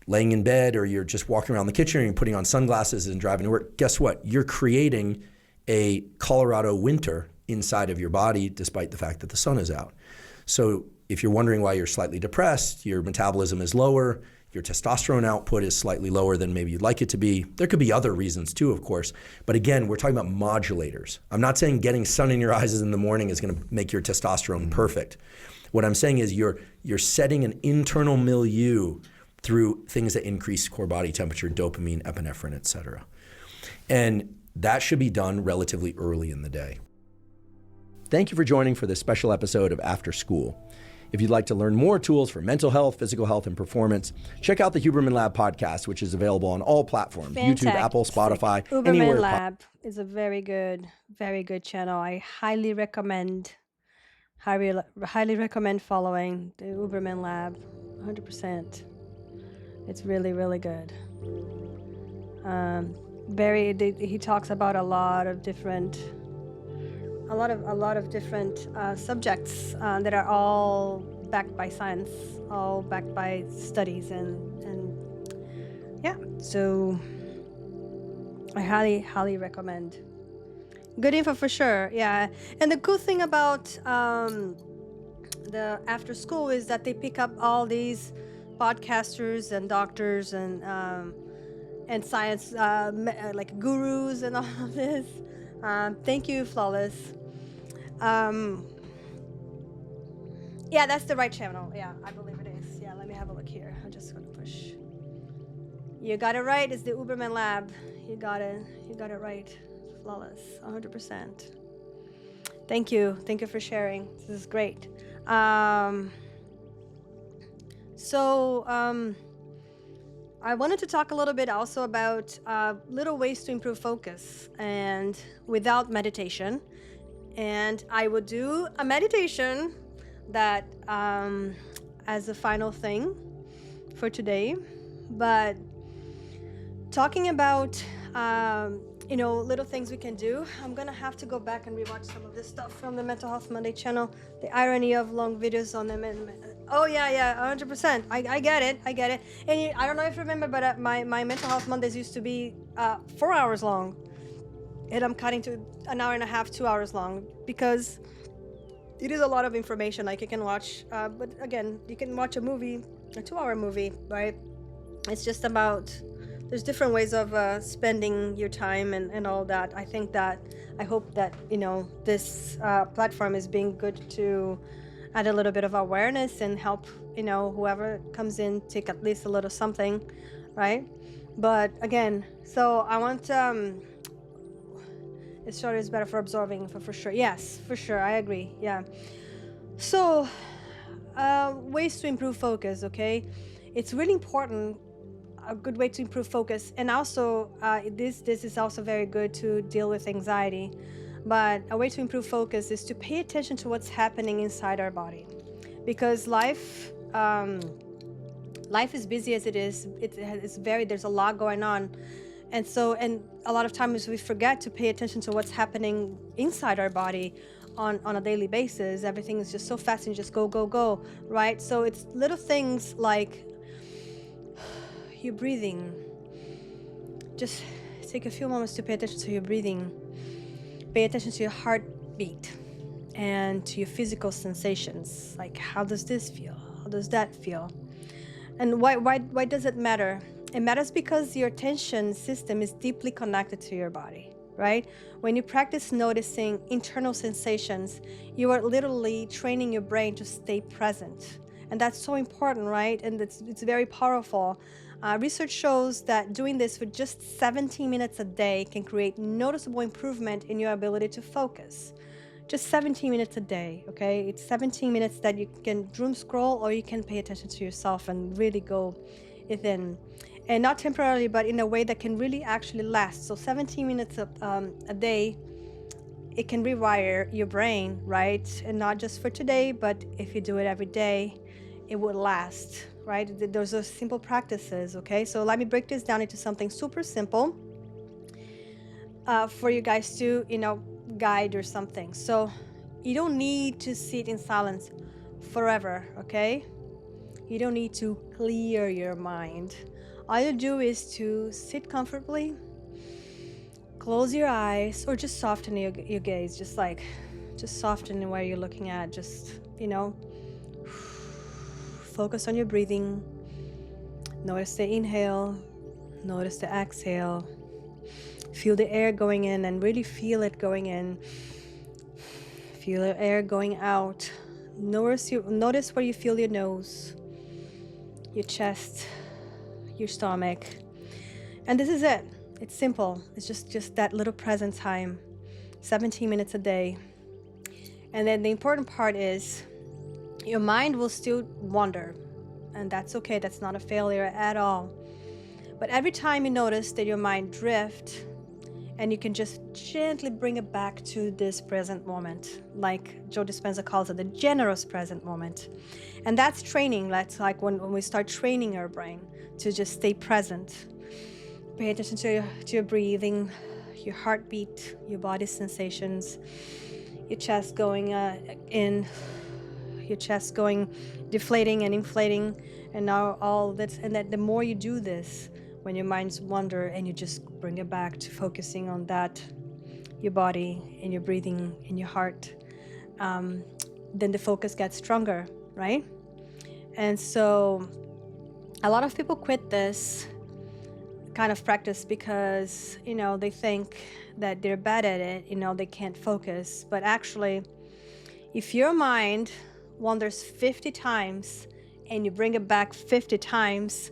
laying in bed or you're just walking around the kitchen and you're putting on sunglasses and driving to work. Guess what? You're creating a Colorado winter inside of your body despite the fact that the sun is out. So if you're wondering why you're slightly depressed, your metabolism is lower, your testosterone output is slightly lower than maybe you'd like it to be. There could be other reasons too, of course. But again, we're talking about modulators. I'm not saying getting sun in your eyes in the morning is going to make your testosterone perfect. What I'm saying is you're setting an internal milieu through things that increase core body temperature, dopamine, epinephrine, et cetera. And that should be done relatively early in the day. Thank you for joining for this special episode of After School. If you'd like to learn more tools for mental health, physical health, and performance, check out the Huberman Lab podcast, which is available on all platforms, Fantastic. YouTube, Apple, Spotify, Uberman anywhere. Lab is a very good channel. I highly recommend following the Uberman Lab, 100%. It's really, really good. He talks about a lot of different subjects that are all backed by science, all backed by studies, and yeah. So I highly recommend. Good info for sure. Yeah, and the cool thing about the After School is that they pick up all these podcasters and doctors and science like gurus and all of this. Thank you, Flawless. Yeah, that's the right channel. Yeah, I believe it is. Yeah, let me have a look here. I'm just gonna push. You got it right. It's the Uberman Lab. You got it right. Flawless, 100%. Thank you for sharing. This is great. So I wanted to talk a little bit also about little ways to improve focus and without meditation. And I would do a meditation that as a final thing for today. But talking about little things we can do. I'm gonna have to go back and rewatch some of this stuff from the Mental Health Monday channel. The irony of long videos on them and Oh yeah, 100%. I get it. I get it. And I don't know if you remember, but my mental health Mondays used to be 4 hours long, and I'm cutting to an hour and a half, 2 hours long, because it is a lot of information. Like you can watch, but again, you can watch a movie, a 2-hour movie, right? It's just about, there's different ways of spending your time and all that. I hope that this platform is being good to add a little bit of awareness and help whoever comes in take at least a little something, right? But again, so I want it's shorter is better for absorbing, for sure. Yes, for sure, I agree. Yeah. So ways to improve focus. Okay, it's really important. A good way to improve focus, and also this is also very good to deal with anxiety. But a way to improve focus is to pay attention to what's happening inside our body, because life is busy as it is. There's a lot going on, and a lot of times we forget to pay attention to what's happening inside our body on a daily basis. Everything is just so fast and just go, right? So it's little things like your breathing. Just take a few moments to pay attention to your breathing. Pay attention to your heartbeat and to your physical sensations. Like, how does this feel? How does that feel? And why does it matter? It matters because your attention system is deeply connected to your body, right? When you practice noticing internal sensations, you are literally training your brain to stay present. And that's so important, right? And it's very powerful. Research shows that doing this for just 17 minutes a day can create noticeable improvement in your ability to focus. Just 17 minutes a day, okay? It's 17 minutes that you can doom scroll, or you can pay attention to yourself and really go within. And not temporarily, but in a way that can really actually last. So 17 minutes a day, it can rewire your brain, right? And not just for today, but if you do it every day, it would last, right? Those are simple practices, okay? So let me break this down into something super simple for you guys to, guide or something. So you don't need to sit in silence forever, okay? You don't need to clear your mind. All you do is to sit comfortably, close your eyes, or just soften your gaze, just soften where you're looking at, just, focus on your breathing. Notice the inhale, notice the exhale. Feel the air going in and really feel it going in. Feel the air going out. Notice where you feel your nose, your chest, your stomach. And this is it. It's simple. It's just that little present time, 17 minutes a day. And then the important part is your mind will still wander, and that's okay. That's not a failure at all. But every time you notice that your mind drifts, and you can just gently bring it back to this present moment, like Joe Dispenza calls it, the generous present moment. And that's training. That's like when we start training our brain to just stay present. Pay attention to your breathing, your heartbeat, your body sensations, your chest going in, your chest going deflating and inflating, and now all that. And that the more you do this, when your minds wander, and you just bring it back to focusing on that, your body and your breathing and your heart, then the focus gets stronger, right? And so a lot of people quit this kind of practice because, they think that they're bad at it, they can't focus. But actually, if your mind wanders 50 times and you bring it back 50 times,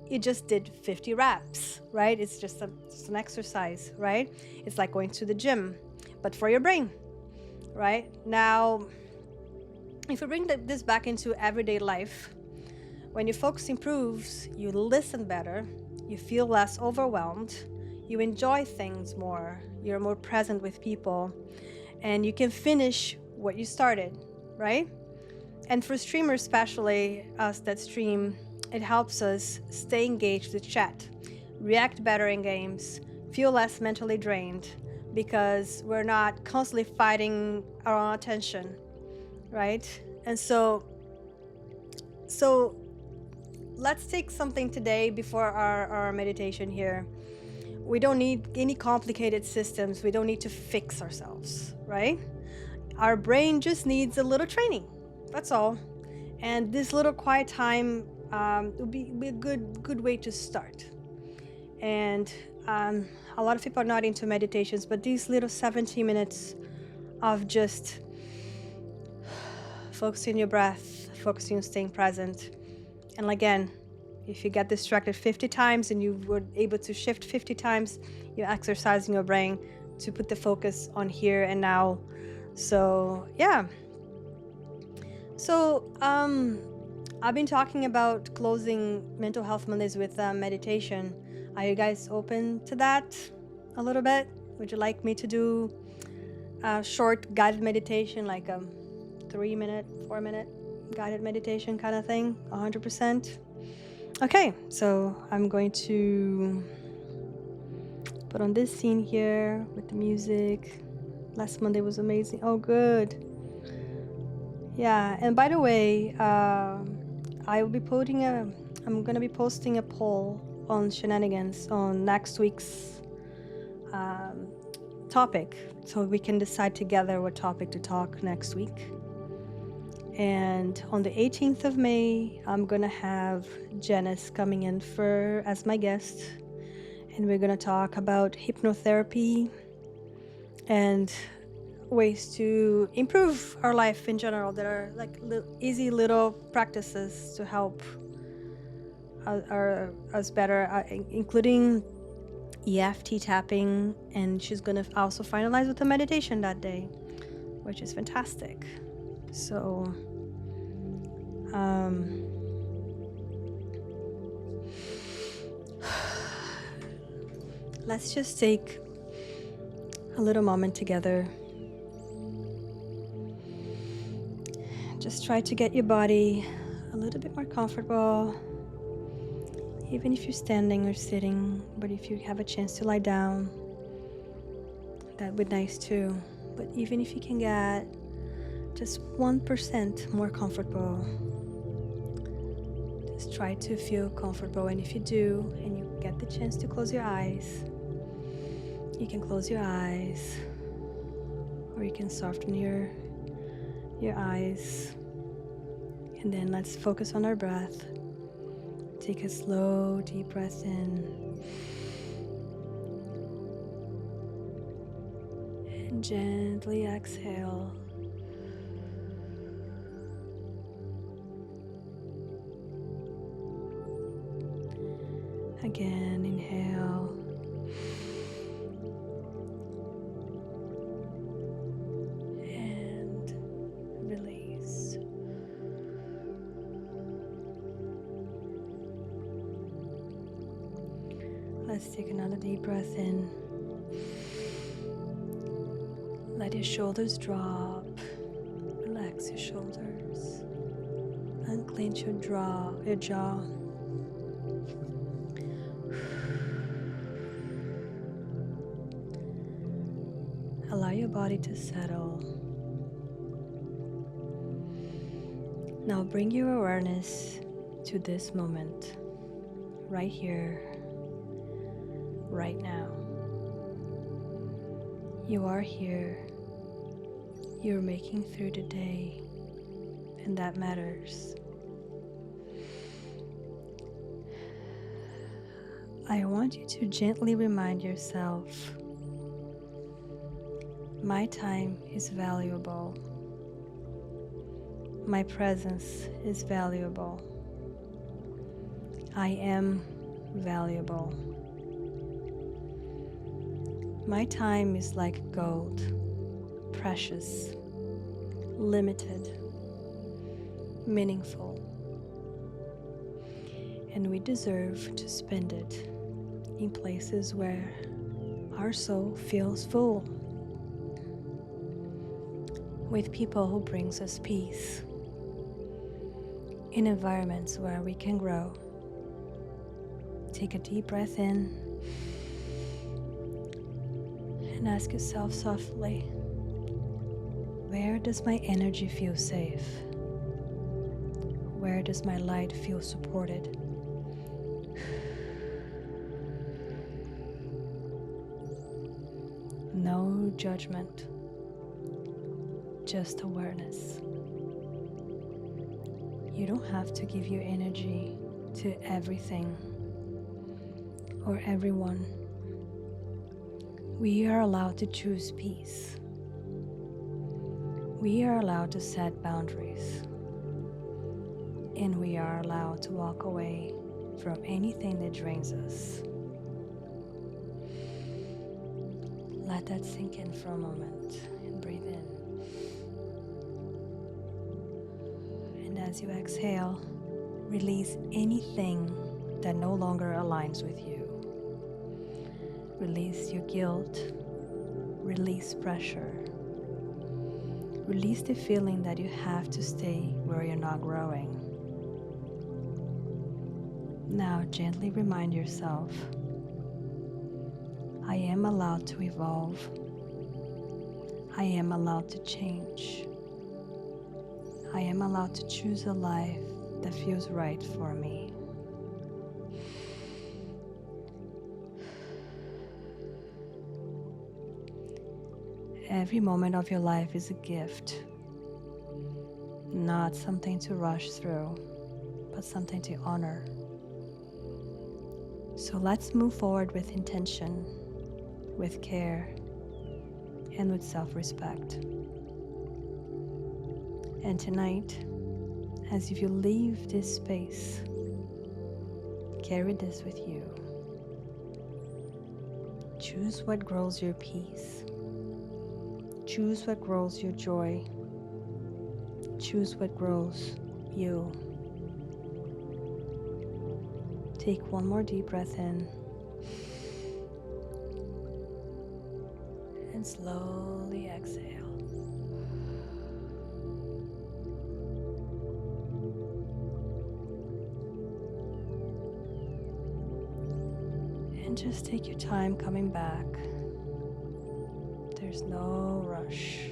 you just did 50 reps, right? It's just an exercise, right? It's like going to the gym, but for your brain, right? Now, if you bring this back into everyday life, when your focus improves, you listen better, you feel less overwhelmed, you enjoy things more, you're more present with people, and you can finish what you started, right? And for streamers, especially us that stream, it helps us stay engaged with chat, react better in games, feel less mentally drained, because we're not constantly fighting our own attention, right? And so So let's take something today before our meditation here. We don't need any complicated systems. We don't need to fix ourselves, right? Our brain just needs a little training. That's all. And this little quiet time would be a good way to start. And a lot of people are not into meditations, but these little 17 minutes of just focusing on your breath, focusing on staying present. And again, if you get distracted 50 times and you were able to shift 50 times, you're exercising your brain to put the focus on here and now. So yeah. So I've been talking about closing Mental Health Mondays with meditation. Are you guys open to that a little bit? Would you like me to do a short guided meditation, like a 3-minute, 4-minute guided meditation kind of thing? 100%? Okay, so I'm going to put on this scene here with the music. Last Monday was amazing. Oh, good. Yeah, and by the way, I'm going to be posting a poll on Shenanigans on next week's topic, so we can decide together what topic to talk next week. And on the 18th of May, I'm going to have Janice coming in as my guest, and we're going to talk about hypnotherapy and ways to improve our life in general. There are like easy little practices to help us better, including EFT tapping, and she's going to also finalize with a meditation that day, which is fantastic. So let's just take a little moment together. Just try to get your body a little bit more comfortable, even if you're standing or sitting. But if you have a chance to lie down, that would be nice too. But even if you can get just 1% more comfortable, just try to feel comfortable. And if you do, and you get the chance to close your eyes, you can close your eyes, or you can soften your eyes. And then let's focus on our breath. Take a slow, deep breath in, and gently exhale. Again, inhale. And release. Let's take another deep breath in. Let your shoulders drop. Relax your shoulders. Unclench your jaw. Allow your body to settle. Now bring your awareness to this moment, right here, right now. You are here. You're making through the day, and that matters. I want you to gently remind yourself, my time is valuable. My presence is valuable. I am valuable. My time is like gold, precious, limited, meaningful, and we deserve to spend it in places where our soul feels full, with people who brings us peace, in environments where we can grow. Take a deep breath in and ask yourself softly, where does my energy feel safe? Where Where does my light feel supported? No judgment, just awareness. You don't have to give your energy to everything or everyone. We are allowed to choose peace. We are allowed to set boundaries. And we are allowed to walk away from anything that drains us. Let that sink in for a moment and breathe in. And as you exhale, release anything that no longer aligns with you. Release your guilt. Release pressure. Release the feeling that you have to stay where you're not growing. Now gently remind yourself, I am allowed to evolve. I am allowed to change. I am allowed to choose a life that feels right for me. Every moment of your life is a gift, not something to rush through, but something to honor. So let's move forward with intention, with care, and with self-respect. And tonight, as if you leave this space, carry this with you. Choose what grows your peace. Choose what grows your joy. Choose what grows you. Take one more deep breath in. And slowly exhale. And just take your time coming back. There's no rush.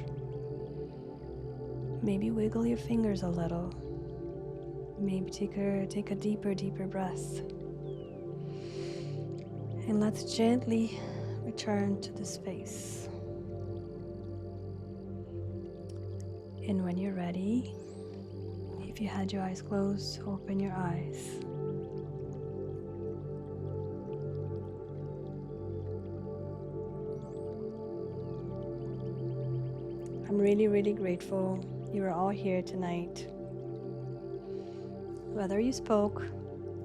Maybe wiggle your fingers a little. Maybe take a deeper breath. And let's gently return to the space. And when you're ready, if you had your eyes closed, open your eyes. I'm really, really grateful you are all here tonight. Whether you spoke,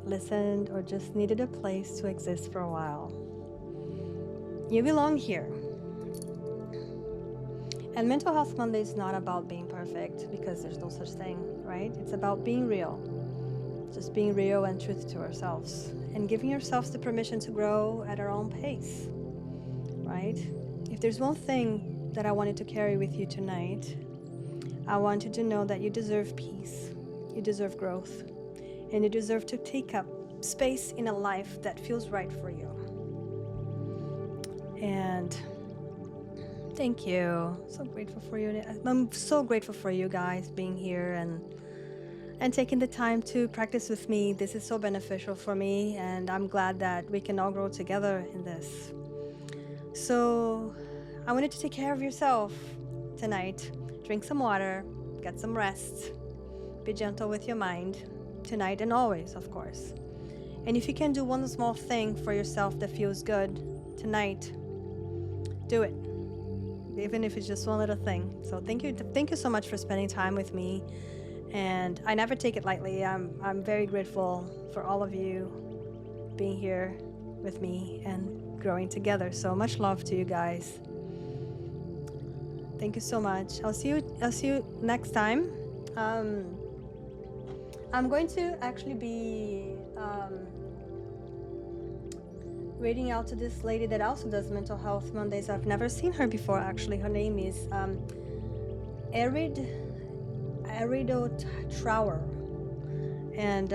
listened, or just needed a place to exist for a while, you belong here. And Mental Health Monday is not about being perfect, because there's no such thing, right? It's about being real. Just being real and truth to ourselves. And giving ourselves the permission to grow at our own pace, right? If there's one thing that I wanted to carry with you tonight, I want you to know that you deserve peace. You deserve growth. And you deserve to take up space in a life that feels right for you. And thank you. So grateful for you. I'm so grateful for you guys being here and taking the time to practice with me. This is so beneficial for me, and I'm glad that we can all grow together in this. So I wanted to take care of yourself tonight. Drink some water, get some rest, be gentle with your mind tonight and always, of course. And if you can do one small thing for yourself that feels good tonight, do it, even if it's just one little thing. So thank you so much for spending time with me, and I never take it lightly. I'm very grateful for all of you being here with me and growing together. So much love to you guys. Thank you so much. I'll see you next time. I'm going to actually be reading out to this lady that also does Mental Health Mondays. I've never seen her before, actually. Her name is Arido Trower. And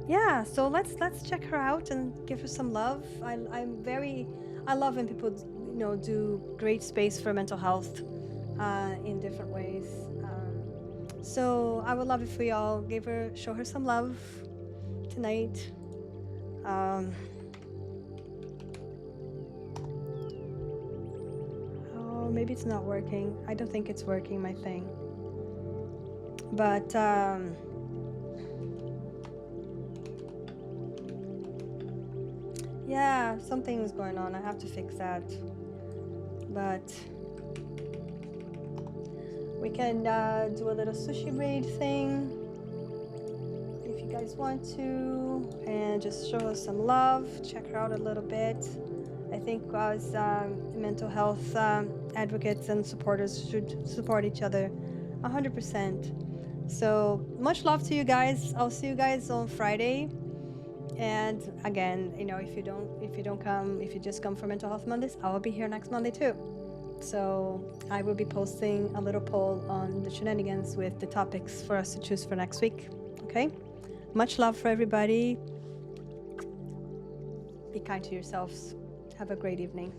yeah, so let's check her out and give her some love. I love when people do great space for mental health. in different ways. So I would love if we all show her some love tonight. Oh, maybe it's not working. I don't think it's working, my thing. But yeah, something was going on. I have to fix that. But we can do a little sushi braid thing if you guys want to, and just show her some love. Check her out a little bit. I think as mental health advocates and supporters should support each other 100%. So much love to you guys. I'll see you guys on Friday. And again, you know, if you just come for Mental Health Mondays, I will be here next Monday too. So I will be posting a little poll on the shenanigans with the topics for us to choose for next week. Okay? Much love for everybody. Be kind to yourselves. Have a great evening.